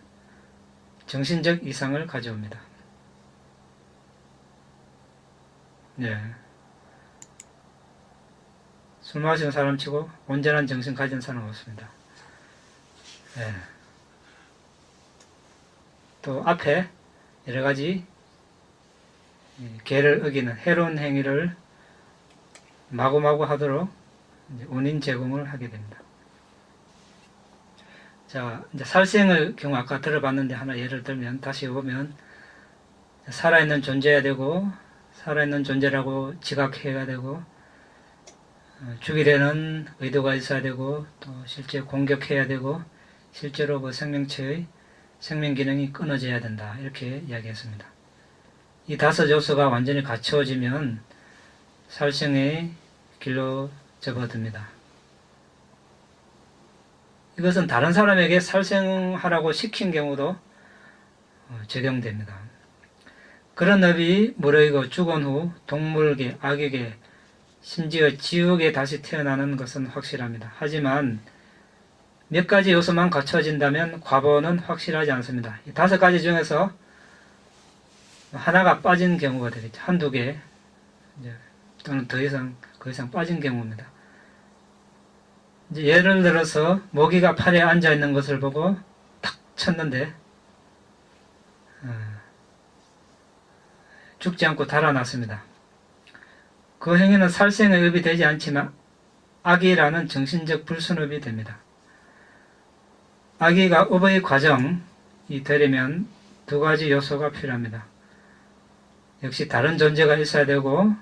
정신적 이상을 가져옵니다. 네. 술 마시는 사람 치고 온전한 정신 가진 사람 없습니다. 네. 또 앞에 여러 가지 계를 어기는 해로운 행위를 마구마구 하도록 원인 제공을 하게 됩니다. 자, 이제 살생의 경우 아까 들어봤는데 하나 예를 들면 다시 보면 살아있는 존재해야 되고 살아있는 존재라고 지각해야 되고 죽이려는 의도가 있어야 되고 또 실제 공격해야 되고 실제로 그 생명체의 생명 기능이 끊어져야 된다 이렇게 이야기했습니다. 이 5 요소가 완전히 갖추어지면 살생의 길로 접어듭니다. 이것은 다른 사람에게 살생하라고 시킨 경우도 적용됩니다. 그런 업이 무르익어 죽은 후 동물계, 악에게 심지어 지옥에 다시 태어나는 것은 확실합니다. 하지만 몇 가지 요소만 갖춰진다면 과보는 확실하지 않습니다. 이 5가지 중에서 하나가 빠진 경우가 되겠죠. 한두 개 또는 더 이상 그 이상 빠진 경우입니다. 이제 예를 들어서 모기가 팔에 앉아 있는 것을 보고 탁 쳤는데 죽지 않고 달아났습니다. 그 행위는 살생의 업이 되지 않지만 악이라는 정신적 불순업이 됩니다. 악의가 업의 과정이 되려면 두 가지 요소가 필요합니다. 역시 다른 존재가 있어야 되고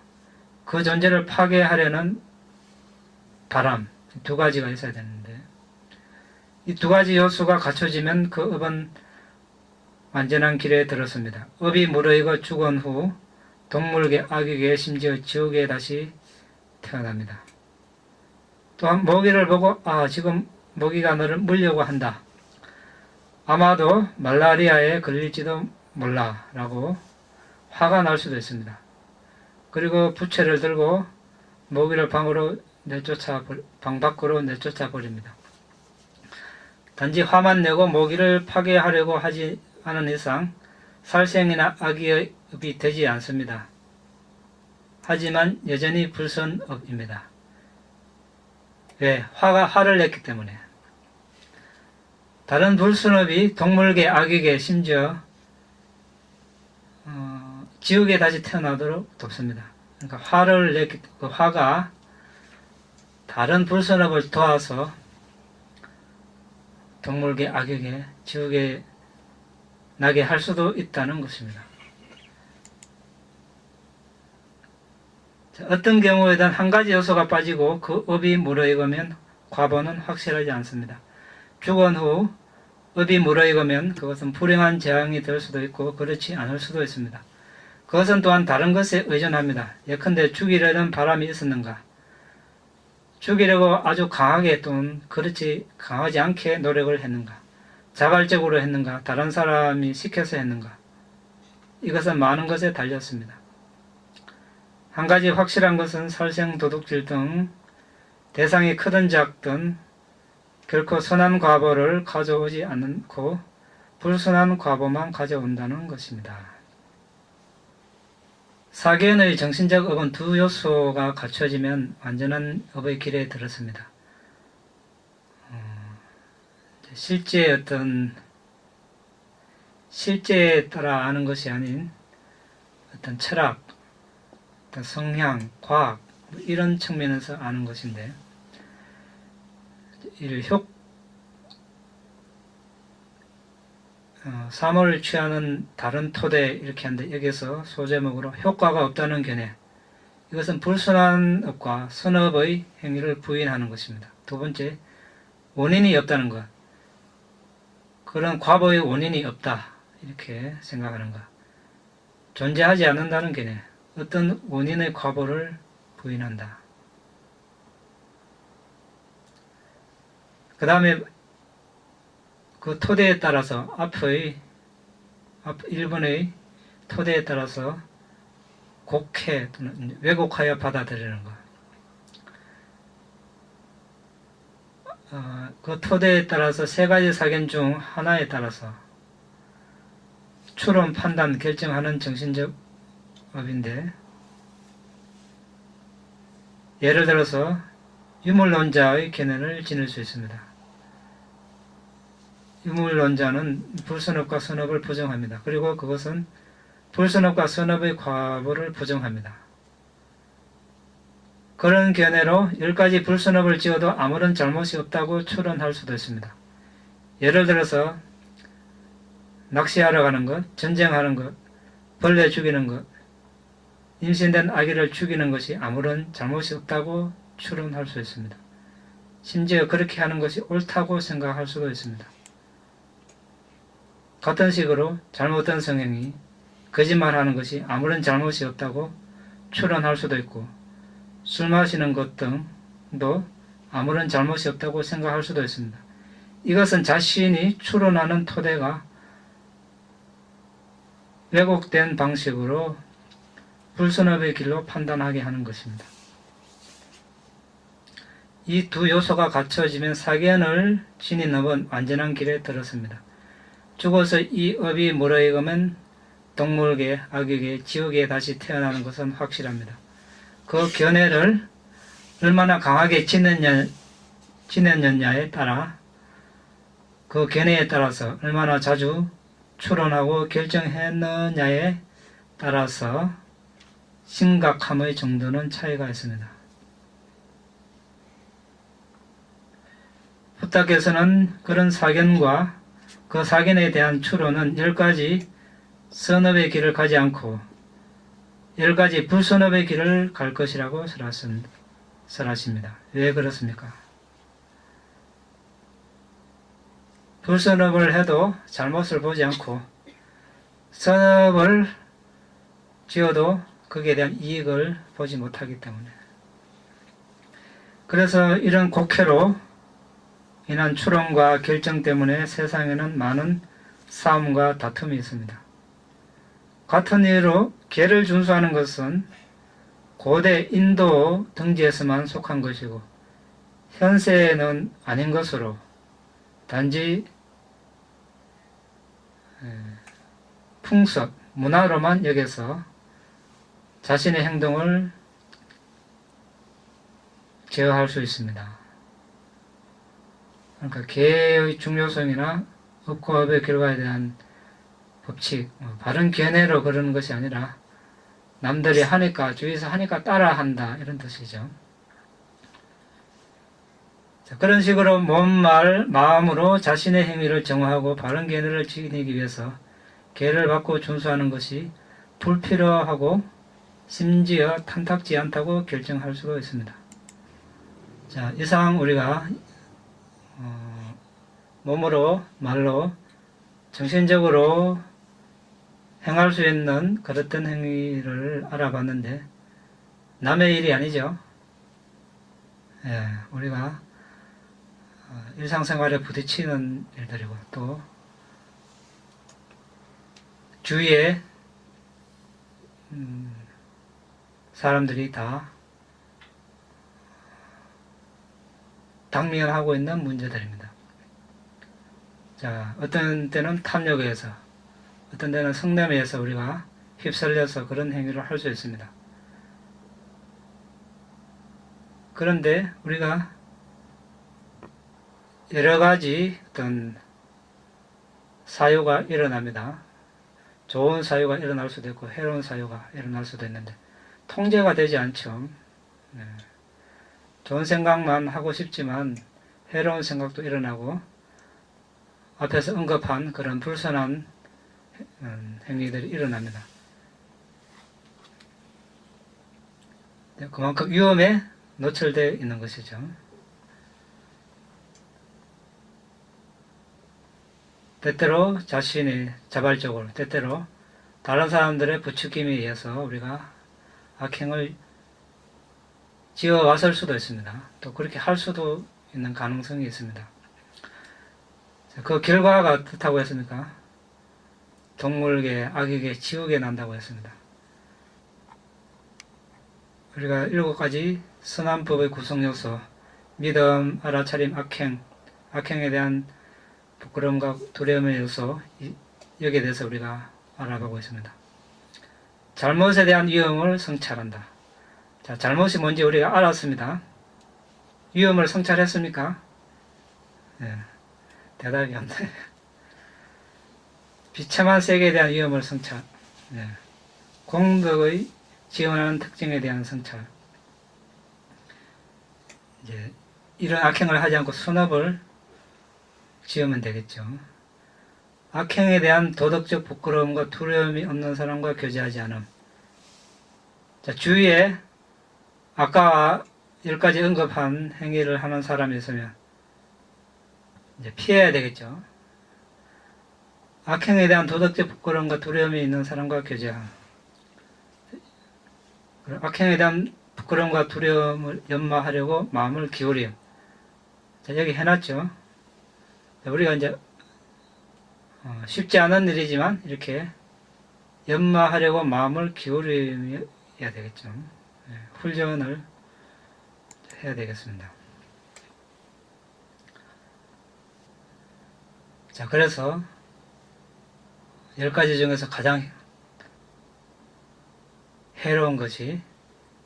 그 존재를 파괴하려는 바람, 두 가지가 있어야 되는데 이 두 가지 요소가 갖춰지면 그 업은 완전한 길에 들었습니다. 업이 무르익어 죽은 후 동물계, 악의계, 심지어 지옥에 다시 태어납니다. 또한 모기를 보고 지금 모기가 너를 물려고 한다. 아마도 말라리아에 걸릴지도 몰라 라고 화가 날 수도 있습니다. 그리고 부채를 들고 모기를 방 밖으로 내쫓아 버립니다. 단지 화만 내고 모기를 파괴하려고 하지 않은 이상 살생이나 악의업이 되지 않습니다. 하지만 여전히 불선업입니다. 왜? 화를 냈기 때문에. 다른 불순업이 동물계, 악의계, 심지어 지옥에 다시 태어나도록 돕습니다. 그러니까 화를 냈기 때문에 그 화가 다른 불순업을 도와서 동물계, 악의계, 지옥에 나게 할 수도 있다는 것입니다. 어떤 경우에든 한 가지 요소가 빠지고 그 업이 무르익으면 과보는 확실하지 않습니다. 죽은 후 업이 무르익으면 그것은 불행한 재앙이 될 수도 있고 그렇지 않을 수도 있습니다. 그것은 또한 다른 것에 의존합니다. 예컨대 죽이려는 바람이 있었는가? 죽이려고 아주 강하게 또는 그렇지 강하지 않게 노력을 했는가? 자발적으로 했는가? 다른 사람이 시켜서 했는가? 이것은 많은 것에 달렸습니다. 한 가지 확실한 것은 살생, 도둑질 등 대상이 크든 작든 결코 선한 과보를 가져오지 않고 불선한 과보만 가져온다는 것입니다. 사견의 정신적 업은 두 요소가 갖춰지면 완전한 업의 길에 들었습니다. 실제에 따라 아는 것이 아닌 어떤 철학, 어떤 성향, 과학 이런 측면에서 아는 것인데 이를 사물을 취하는 다른 토대 이렇게 하는데 여기서 소제목으로 효과가 없다는 견해, 이것은 불순한 업과 선업의 행위를 부인하는 것입니다. 두 번째, 원인이 없다는 것, 그런 과보의 원인이 없다 이렇게 생각하는 것, 존재하지 않는다는 견해, 어떤 원인의 과보를 부인한다. 그 다음에 그 토대에 따라서 1번의 토대에 따라서 곡해 또는 왜곡하여 받아들이는 것. 그 토대에 따라서 세 가지 사견 중 하나에 따라서 추론, 판단, 결정하는 정신적 업인데, 예를 들어서 유물론자의 견해를 지닐 수 있습니다. 유물론자는 불선업과 선업을 부정합니다. 그리고 그것은 불선업과 선업의 과보를 부정합니다. 그런 견해로 10가지 불선업을 지어도 아무런 잘못이 없다고 추론할 수도 있습니다. 예를 들어서 낚시하러 가는 것, 전쟁하는 것, 벌레 죽이는 것, 임신된 아기를 죽이는 것이 아무런 잘못이 없다고 추론할 수 있습니다. 심지어 그렇게 하는 것이 옳다고 생각할 수도 있습니다. 같은 식으로 잘못된 성행위, 거짓말하는 것이 아무런 잘못이 없다고 추론할 수도 있고, 술 마시는 것 등도 아무런 잘못이 없다고 생각할 수도 있습니다. 이것은 자신이 추론하는 토대가 왜곡된 방식으로 불선업의 길로 판단하게 하는 것입니다. 이 두 요소가 갖춰지면 사견을 지닌 업은 완전한 길에 들었습니다. 죽어서 이 업이 무르익으면 동물계, 악의계, 지옥에 다시 태어나는 것은 확실합니다. 그 견해를 얼마나 강하게 지냈느냐에 따라 그 견해에 따라서 얼마나 자주 추론하고 결정했느냐에 따라서 심각함의 정도는 차이가 있습니다. 부탁께서는 그런 사견과 그 사견에 대한 추론은 10가지 선업의 길을 가지 않고 10가지 불선업의 길을 갈 것이라고 설하십니다. 왜 그렇습니까? 불선업을 해도 잘못을 보지 않고 선업을 지어도 거기에 대한 이익을 보지 못하기 때문에, 그래서 이런 곡해로 인한 추론과 결정 때문에 세상에는 많은 싸움과 다툼이 있습니다. 같은 이유로 계를 준수하는 것은 고대 인도 등지에서만 속한 것이고 현세에는 아닌 것으로 단지 풍습, 문화로만 여겨서 자신의 행동을 제어할 수 있습니다. 그러니까 계의 중요성이나 업과 업의 결과에 대한 법칙, 바른 견해로 그러는 것이 아니라 남들이 하니까, 주위에서 하니까 따라한다, 이런 뜻이죠. 자, 그런 식으로 몸, 말, 마음으로 자신의 행위를 정화하고 바른 견해를 지니기 위해서 계를 받고 준수하는 것이 불필요하고 심지어 탐탁지 않다고 결정할 수가 있습니다. 자, 이상 우리가 몸으로, 말로, 정신적으로 행할 수 있는 그릇된 행위를 알아봤는데 남의 일이 아니죠. 예, 우리가 일상생활에 부딪히는 일들이고 또 주위에 사람들이 다 당면하고 있는 문제들입니다. 자, 어떤 때는 탐욕에 의해서, 어떤 때는 성냄에 의해서 우리가 휩쓸려서 그런 행위를 할 수 있습니다. 그런데 우리가 여러 가지 어떤 사유가 일어납니다. 좋은 사유가 일어날 수도 있고 해로운 사유가 일어날 수도 있는데 통제가 되지 않죠. 네. 좋은 생각만 하고 싶지만 해로운 생각도 일어나고 앞에서 언급한 그런 불선한 행위들이 일어납니다. 그만큼 위험에 노출되어 있는 것이죠. 때때로 자신이 자발적으로, 때때로 다른 사람들의 부추김에 의해서 우리가 악행을 지어왔을 수도 있습니다. 또 그렇게 할 수도 있는 가능성이 있습니다. 그 결과가 어떻다고 했습니까? 동물계, 악에게 지옥에 난다고 했습니다. 우리가 7가지 선한 법의 구성 요소, 믿음, 알아차림, 악행에 대한 부끄러움과 두려움의 요소, 여기에 대해서 우리가 알아보고 있습니다. 잘못에 대한 위험을 성찰한다. 자, 잘못이 뭔지 우리가 알았습니다. 위험을 성찰했습니까? 네, 대답이 없네. 비참한 세계에 대한 위험을 성찰. 네. 공덕의 지원하는 특징에 대한 성찰. 이제 이런 악행을 하지 않고 선업을 지으면 되겠죠. 악행에 대한 도덕적 부끄러움과 두려움이 없는 사람과 교제하지 않음. 자, 주위에 아까 10가지 언급한 행위를 하는 사람이 있으면 이제 피해야 되겠죠. 악행에 대한 도덕적 부끄러움과 두려움이 있는 사람과 교제함. 악행에 대한 부끄러움과 두려움을 연마하려고 마음을 기울임. 자, 여기 해놨죠. 자, 우리가 이제 쉽지 않은 일이지만 이렇게 연마하려고 마음을 기울여야 되겠죠. 훈련을 해야 되겠습니다. 자, 그래서 10가지 중에서 가장 해로운 것이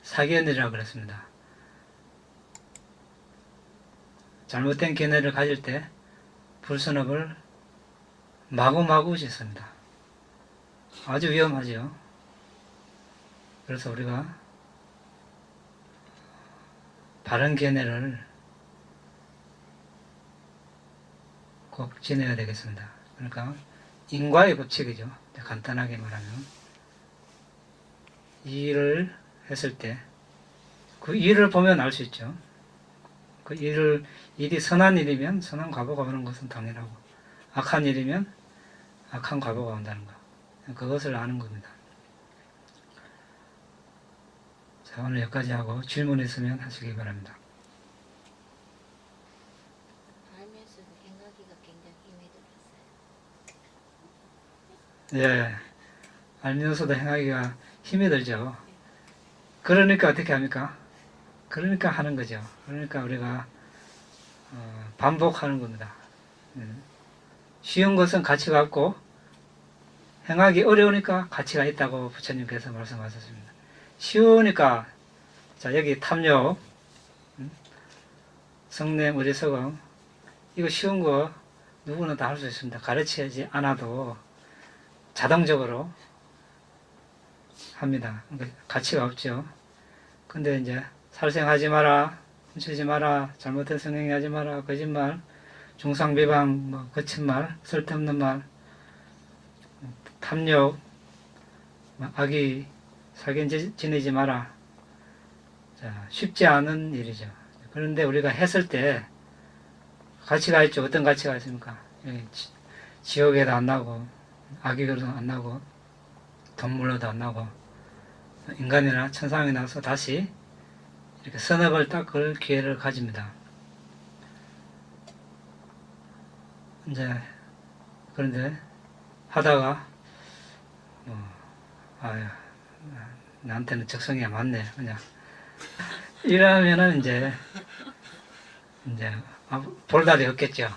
사견이라고 그랬습니다. 잘못된 견해를 가질 때 불선업을 마구마구 짓습니다. 아주 위험하죠. 그래서 우리가 바른 견해를 꼭 지내야 되겠습니다. 그러니까 인과의 법칙이죠. 간단하게 말하면 이 일을 했을 때 그 일을 보면 알 수 있죠. 그 일이 선한 일이면 선한 과보가 오는 것은 당연하고 악한 일이면 악한 과보가 온다는 것. 그것을 아는 겁니다. 자, 오늘 여기까지 하고 질문 있으면 하시기 바랍니다. 알면서도 행하기가 굉장히 힘이 들었어요. 예, 알면서도 행하기가 힘이 들죠. 그러니까 어떻게 합니까? 그러니까 하는 거죠. 그러니까 우리가 반복하는 겁니다. 쉬운 것은 가치가 없고 행하기 어려우니까 가치가 있다고 부처님께서 말씀하셨습니다. 쉬우니까 자 여기 탐욕, 성냄, 의리서금 이거 쉬운 거 누구나 다 할 수 있습니다. 가르치지 않아도 자동적으로 합니다. 그러니까 가치가 없죠. 근데 이제 살생하지 마라, 훔치지 마라, 잘못된 성행하지 마라, 거짓말, 중상비방, 뭐 거친 말, 쓸데없는 말, 탐욕, 악의, 사견 지내지 마라. 자, 쉽지 않은 일이죠. 그런데 우리가 했을 때 가치가 있죠. 어떤 가치가 있습니까? 지옥에도 안 나고, 악의로도 안 나고, 동물로도 안 나고, 인간이나 천상에 나서 다시 이렇게 선업을 닦을 기회를 가집니다. 이제 그런데 하다가 아유 나한테는 적성이 맞네 그냥 이러면은 이제 볼달이 없겠죠.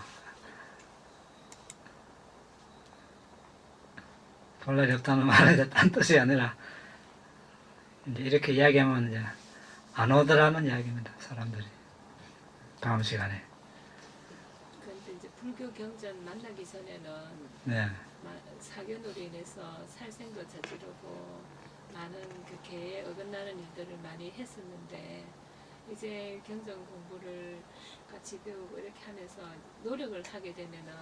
볼달이 없다는 말에 딴 뜻이 아니라 이제 이렇게 이야기하면 이제 안 오더라는 이야기입니다. 사람들이 다음 시간에. 그런데 이제 불교 경전 만나기 전에는 네. 사견으로 인해서 살생도 저지르고 많은 그 계에 어긋나는 일들을 많이 했었는데 이제 경전 공부를 같이 배우고 이렇게 하면서 노력을 하게 되면은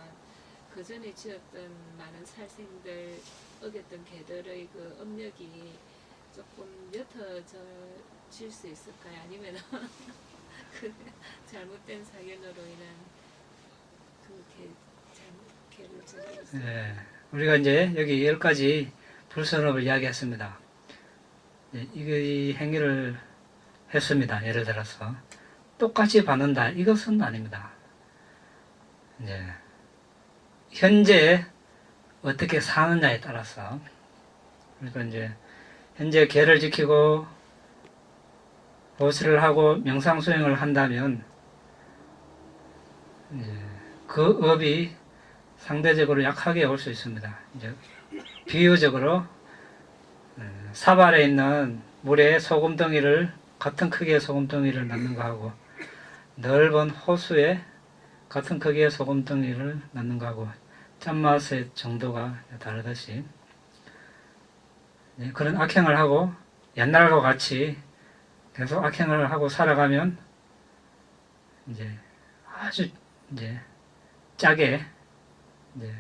그 전에 지었던 많은 살생들 어겼던 개들의 그 업력이 조금 옅어질 수 있을까요? 아니면 그 잘못된 사견으로 인한 그 개를 저지르서 네. 우리가 이제 여기 10가지 불선업을 이야기했습니다. 이 행위를 했습니다. 예를 들어서 똑같이 받는다. 이것은 아닙니다. 이제 현재 어떻게 사느냐에 따라서 그러니까 이제 현재 계를 지키고 보시를 하고 명상 수행을 한다면 그 업이 상대적으로 약하게 올 수 있습니다. 이제 비유적으로 사발에 있는 물에 소금덩이를 같은 크기의 소금덩이를 넣는 거하고 넓은 호수에 같은 크기의 소금덩이를 넣는 거하고 짠맛의 정도가 다르듯이 그런 악행을 하고 옛날과 같이 계속 악행을 하고 살아가면 이제 아주 이제 짜게 이제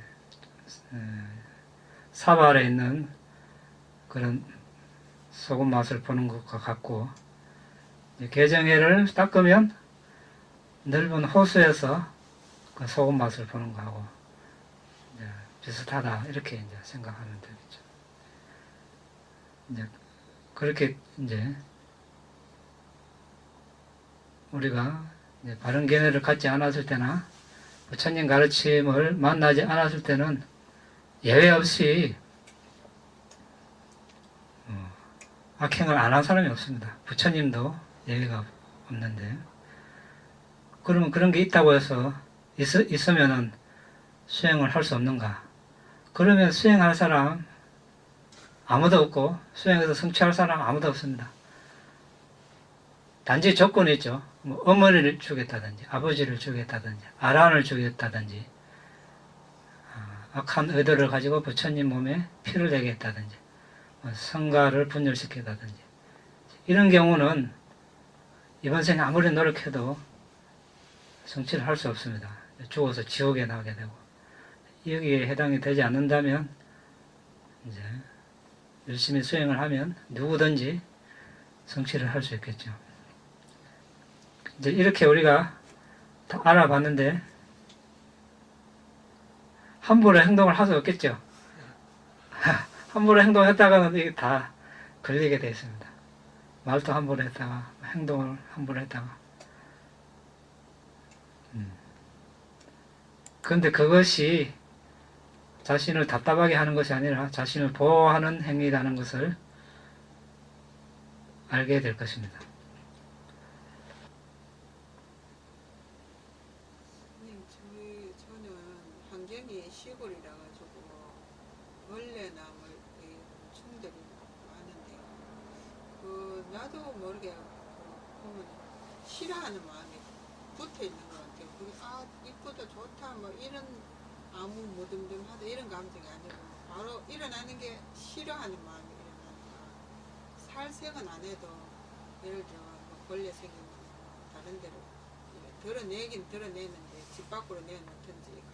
사발에 있는 그런 소금 맛을 보는 것과 같고 개정회를 닦으면 넓은 호수에서 그 소금 맛을 보는 거하고 비슷하다 이렇게 이제 생각하면 되겠죠. 이제 그렇게 이제 우리가 이제 바른 견해를 갖지 않았을 때나 부처님 가르침을 만나지 않았을 때는 예외 없이 악행을 안 한 사람이 없습니다. 부처님도 예외가 없는데 그러면 그런 게 있다고 해서 있으면은 수행을 할 수 없는가? 그러면 수행할 사람 아무도 없고 수행해서 성취할 사람 아무도 없습니다. 단지 조건이 있죠. 뭐 어머니를 죽였다든지 아버지를 죽였다든지 아란을 죽였다든지 악한 의도를 가지고 부처님 몸에 피를 내게 했다든지 성가를 분열시켰다든지 이런 경우는 이번 생에 아무리 노력해도 성취를 할 수 없습니다. 죽어서 지옥에 나가게 되고 여기에 해당이 되지 않는다면 이제 열심히 수행을 하면 누구든지 성취를 할 수 있겠죠. 이제 이렇게 우리가 다 알아봤는데 함부로 행동을 할 수 없겠죠. 함부로 행동했다가는 이게 다 걸리게 되어 있습니다. 말도 함부로 했다가 행동을 함부로 했다가 그런데 그것이 자신을 답답하게 하는 것이 아니라 자신을 보호하는 행위라는 것을 알게 될 것입니다. 저는 환경이 시골이라 가지고 벌레나물 충들이 많은데 나도 모르게 보면 싫어하는 마음이 붙어 있는 것 같아요. 이쁘다 좋다 뭐 이런 아무 무덤덤하다 이런 감정이 아니고 바로 일어나는 게 싫어하는 마음이 일어나니까 살생은 안 해도 예를 들어 뭐 벌레 생기면 다른 데로 드러내긴 드러내는데 집 밖으로 내놓든지 하는데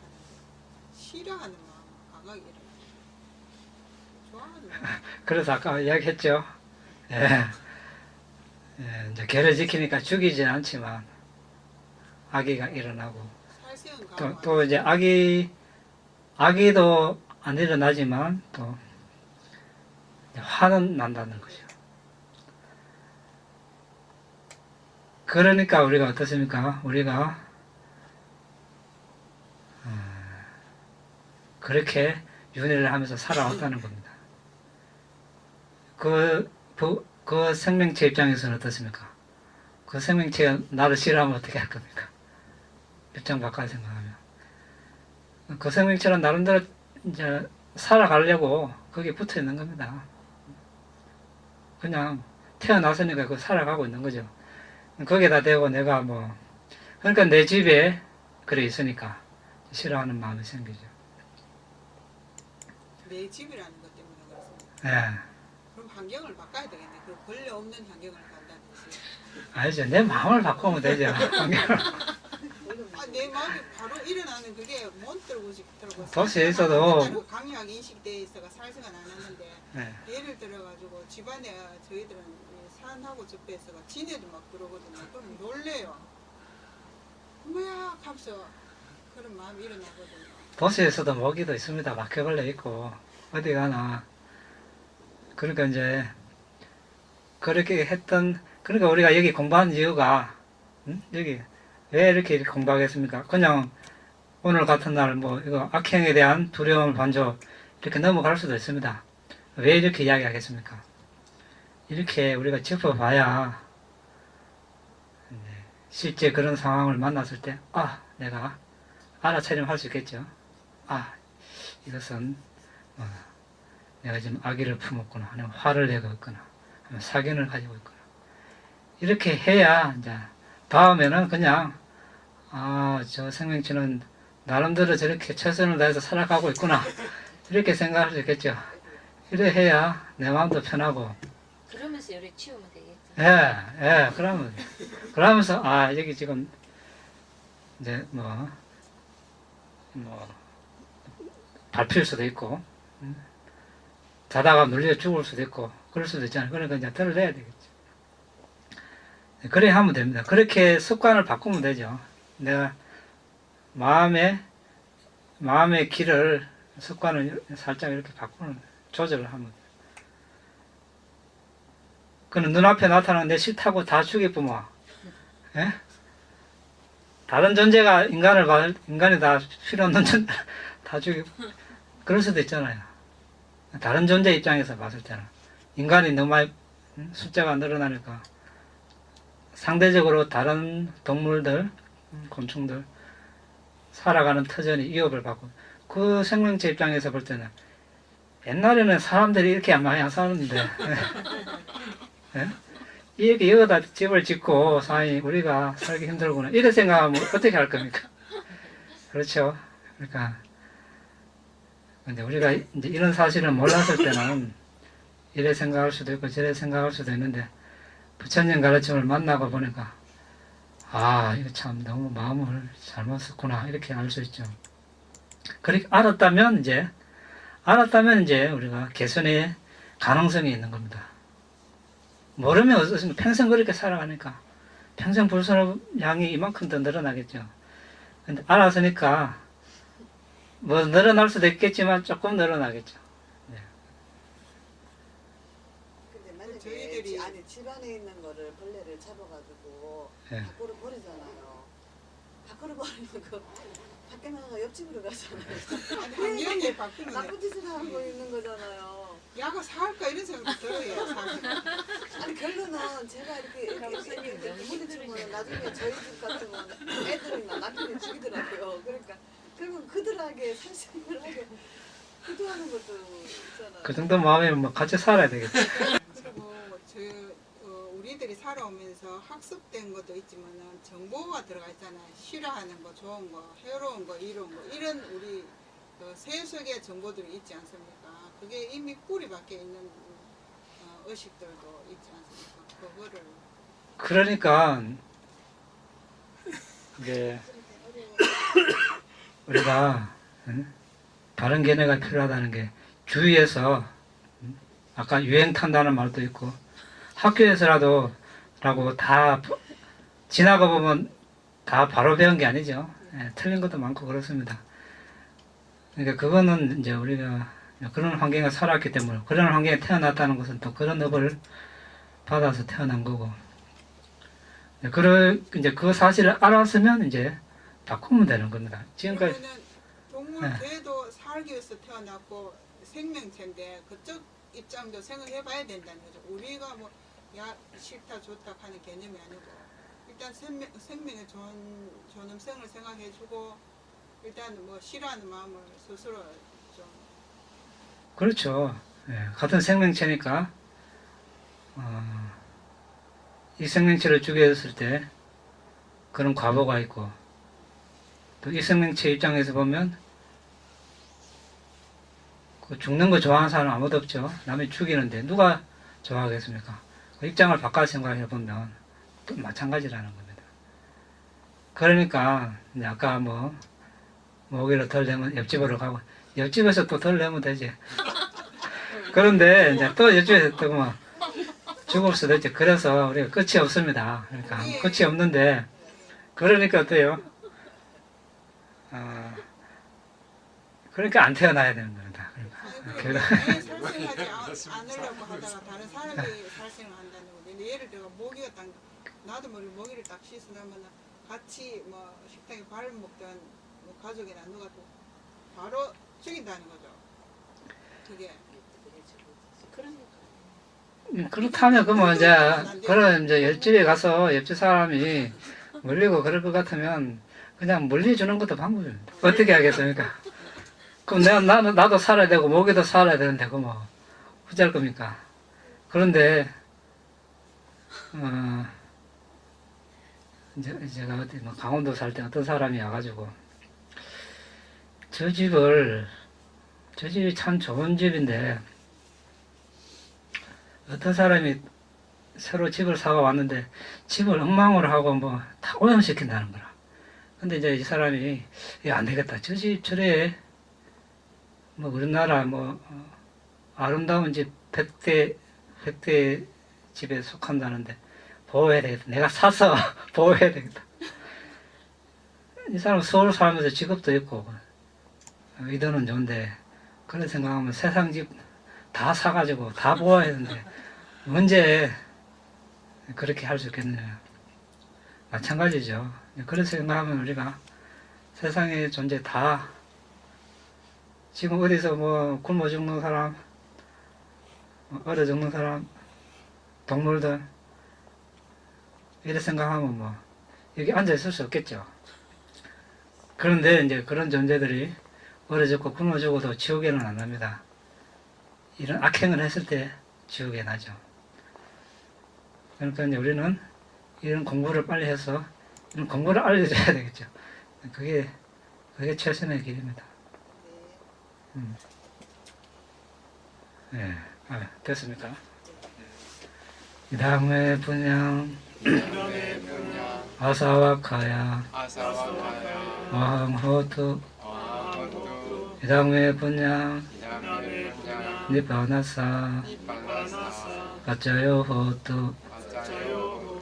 싫어하는 마음 강하게 일어나요. 좋아하는 마음. 그래서 아까 이야기했죠. 이제 개를 지키니까 죽이진 않지만 악의가 일어나고 살생은 또 이제 악의도 안 일어나지만 또 화는 난다는 거죠. 그러니까 우리가 어떻습니까? 우리가 그렇게 윤회를 하면서 살아왔다는 겁니다. 그 생명체 입장에서는 어떻습니까? 그 생명체가 나를 싫어하면 어떻게 할 겁니까? 입장 바꿔 생각하면. 그 생명체는 나름대로 이제 살아가려고 거기에 붙어 있는 겁니다. 그냥 태어났으니까 그 살아가고 있는 거죠. 거기에다 대고 내가 그러니까 내 집에 그래 있으니까 싫어하는 마음이 생기죠. 내 집이라는 것 때문에 그렇습니다. 예. 그럼 환경을 바꿔야 되겠네. 그럼 벌레 없는 환경을 간다는 뜻이. 아니죠. 내 마음을 바꾸면 되죠. 내 마음이 바로 일어나는 그게 못 들고 싶더라고요. 도시에서도 강요하게 인식되어 있어가 살생은 안 하는데 예. 예를 들어가지고 집안에 저희들은 산하고 접해서가 지네도 막 그러거든요. 그럼 놀래요. 뭐야 하면서 그런 마음이 일어나거든요. 도시에서도 모기도 있습니다. 바퀴벌레 있고 어디 가나. 그러니까 이제 그렇게 했던 그러니까 우리가 여기 공부한 이유가 여기 왜 이렇게 공부하겠습니까? 그냥 오늘 같은 날 이거 악행에 대한 두려움을 반조 이렇게 넘어갈 수도 있습니다. 왜 이렇게 이야기하겠습니까? 이렇게 우리가 짚어봐야 실제 그런 상황을 만났을 때 내가 알아차림 할 수 있겠죠. 이것은 내가 지금 악의를 품었구나, 아니면 화를 내고 있구나, 아니면 사견을 가지고 있구나. 이렇게 해야 이제 다음에는 그냥 저 생명체는 나름대로 저렇게 최선을 다해서 살아가고 있구나 이렇게 생각할 수 있겠죠. 이래 해야 내 마음도 편하고. 그러면서 요리 치우면 되겠죠. 예, 그러면서 여기 지금 이제 밟힐 수도 있고 자다가 눌려 죽을 수도 있고 그럴 수도 있잖아요. 그러니까 이제 드러내야 되겠죠. 그래 하면 됩니다. 그렇게 습관을 바꾸면 되죠. 내가 마음의 길을 습관을 살짝 이렇게 바꾸는 조절을 하면 돼요. 그는 눈앞에 나타나는 내 싫다고 다 죽이쁘면 예? 다른 존재가 인간이 다 필요 없는 존재 다 죽이고 그럴 수도 있잖아요. 다른 존재 입장에서 봤을 때는 인간이 너무 많이 숫자가 늘어나니까 상대적으로 다른 동물들, 곤충들 살아가는 터전이 위협을 받고 그 생명체 입장에서 볼 때는 옛날에는 사람들이 이렇게 많이 안 살았는데 예? 이렇게 여기다 집을 짓고 사니 우리가 살기 힘들구나 이런 생각하면 어떻게 할 겁니까? 그렇죠. 그러니까 근데 우리가 이제 이런 사실을 몰랐을 때는 이래 생각할 수도 있고 저래 생각할 수도 있는데 부처님 가르침을 만나고 보니까 아 이거 참 너무 마음을 잘못 썼구나 이렇게 알 수 있죠. 그렇게 알았다면 이제 우리가 개선의 가능성이 있는 겁니다. 모르면 어떻습니까? 평생 그렇게 살아가니까 평생 불순의 양이 이만큼 더 늘어나겠죠. 근데 알았으니까 뭐 늘어날 수도 있겠지만 조금 늘어나겠죠. 근데 만약에 저희들이- 아니 집안에 있는 거를 벌레를 잡아가지고 예. 밖으로 버리잖아요. 밖으로 버리면 그 밖에 나가 옆집으로 가잖아요. 아니, 환경이 바뀌면 나쁜 짓을 하는 거 있는 거잖아요. 약을 사할까 이런 생각도 들어요 사실. 아니 결론은 제가 이렇게 보내주면 나중에 저희 집 같은 건 애들이나 남편이 죽이더라고요. 그러니까 결국 그들에게 살생을 하게 기도하는 것도 있잖아요. 그 정도 마음이면 뭐 같이 살아야 되겠죠. 그리고 우리들이 살아오면서 학습된 것도 있지만은 정보가 들어가 있잖아요. 싫어하는 거, 좋은 거, 해로운 거, 이런 거 이런 우리 세속의 정보들이 있지 않습니까? 그게 이미 뿌리 밖에 있는 의식들도 있지 않습니까? 그거를 그러니까 이제 우리가 바른 견해가 필요하다는 게 주위에서 아까 유행 탄다는 말도 있고 학교에서라도 라고 다 지나가 보면 다 바로 배운 게 아니죠. 예, 틀린 것도 많고 그렇습니다. 그러니까 그거는 이제 우리가 그런 환경에 살았기 때문에 그런 환경에 태어났다는 것은 또 그런 업을 받아서 태어난 거고 이제 그 사실을 알았으면 이제 바꾸면 되는 겁니다. 지금까지 그러면은 동물 개도 살기 위해서 태어났고 생명체인데 그쪽 입장도 생각해 봐야 된다는 거죠. 우리가 뭐 야 싫다 좋다 하는 개념이 아니고 일단 생명의 존엄성을 생각해 주고 일단 뭐 싫어하는 마음을 스스로 좀 그렇죠. 예, 같은 생명체니까 이 생명체를 죽였을 때 그런 과보가 있고 또 이 생명체 입장에서 보면 그 죽는 거 좋아하는 사람 아무도 없죠. 남이 죽이는데 누가 좋아하겠습니까? 그 입장을 바꿔 생각해 보면 또 마찬가지라는 겁니다. 그러니까 이제 아까 뭐 모기를 덜 내면 옆집으로 가고 옆집에서 또 덜 내면 되지. 그런데 이제 또 옆집에서 또 뭐 죽을 수도 있죠. 그래서 우리가 끝이 없습니다. 그러니까 끝이 없는데 그러니까 어때요? 그러니까 안 태어나야 되는 겁니다. 그러니까 살생하지 않으려고 하다가 다른 사람이 살생을 한다는 거죠. 근데 예를 들어 모기가 딱 나도 모르게 모기를 딱 씻어 놓으면 같이 뭐 식당에 밥을 먹던 뭐 가족이나 누가 또 바로 죽인다는 거죠. 그게 그렇다면 그뭐 이제 그런 이제 옆집에 가서 옆집 사람이 물리고 그럴 것 같으면 그냥 물리주는 것도 방법입니다. 어떻게 하겠습니까? 그럼 나도 살아야 되고 모기도 살아야 되는데 그뭐 어쩔 겁니까? 그런데 이제 제가 어디 뭐 강원도 살 때 어떤 사람이 와가지고 저 집이 참 좋은 집인데 어떤 사람이 새로 집을 사고 왔는데 집을 엉망으로 하고 뭐 다 오염시킨다는 거라. 근데 이제 이 사람이 이거 안 되겠다. 저 집 저래 뭐 우리나라 뭐 아름다운 집 100대 집에 속한다는데 보호해야 되겠다. 내가 사서 보호해야 되겠다. 이 사람 서울 살면서 직업도 있고 의도는 좋은데 그런 생각하면 세상 집 다 사가지고 다 보호해야 되는데 언제 그렇게 할 수 있겠느냐. 마찬가지죠. 그런 생각하면 우리가 세상의 존재 다 지금 어디서 뭐 굶어 죽는 사람, 얼어 죽는 사람, 동물들 이렇게 생각하면 뭐 여기 앉아 있을 수 없겠죠. 그런데 이제 그런 존재들이 얼어 죽고 굶어 죽어도 지옥에는 안 납니다. 이런 악행을 했을 때 지옥에 나죠. 그러니까 이제 우리는 이런 공부를 빨리 해서 이런 공부를 알려줘야 되겠죠. 그게 최선의 길입니다. 네, 됐습니까? 이 다음에 분양 이담의 분야 아사와카야 아사와카야 아항호투 아함도 이 다음에 분양 이담의 분야 니바나사 니빠나사 가짜요호투 아짜요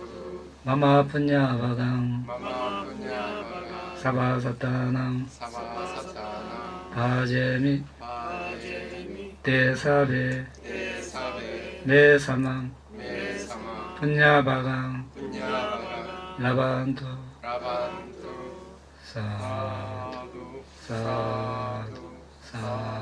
마마 분야바강 마마 분야바라 사바사타낭 사바사타나 바제미 바제미 대사베 대사베 메사망 메사마 분야바강 분야바라 라반투 라반투 사두 사두 사두 사두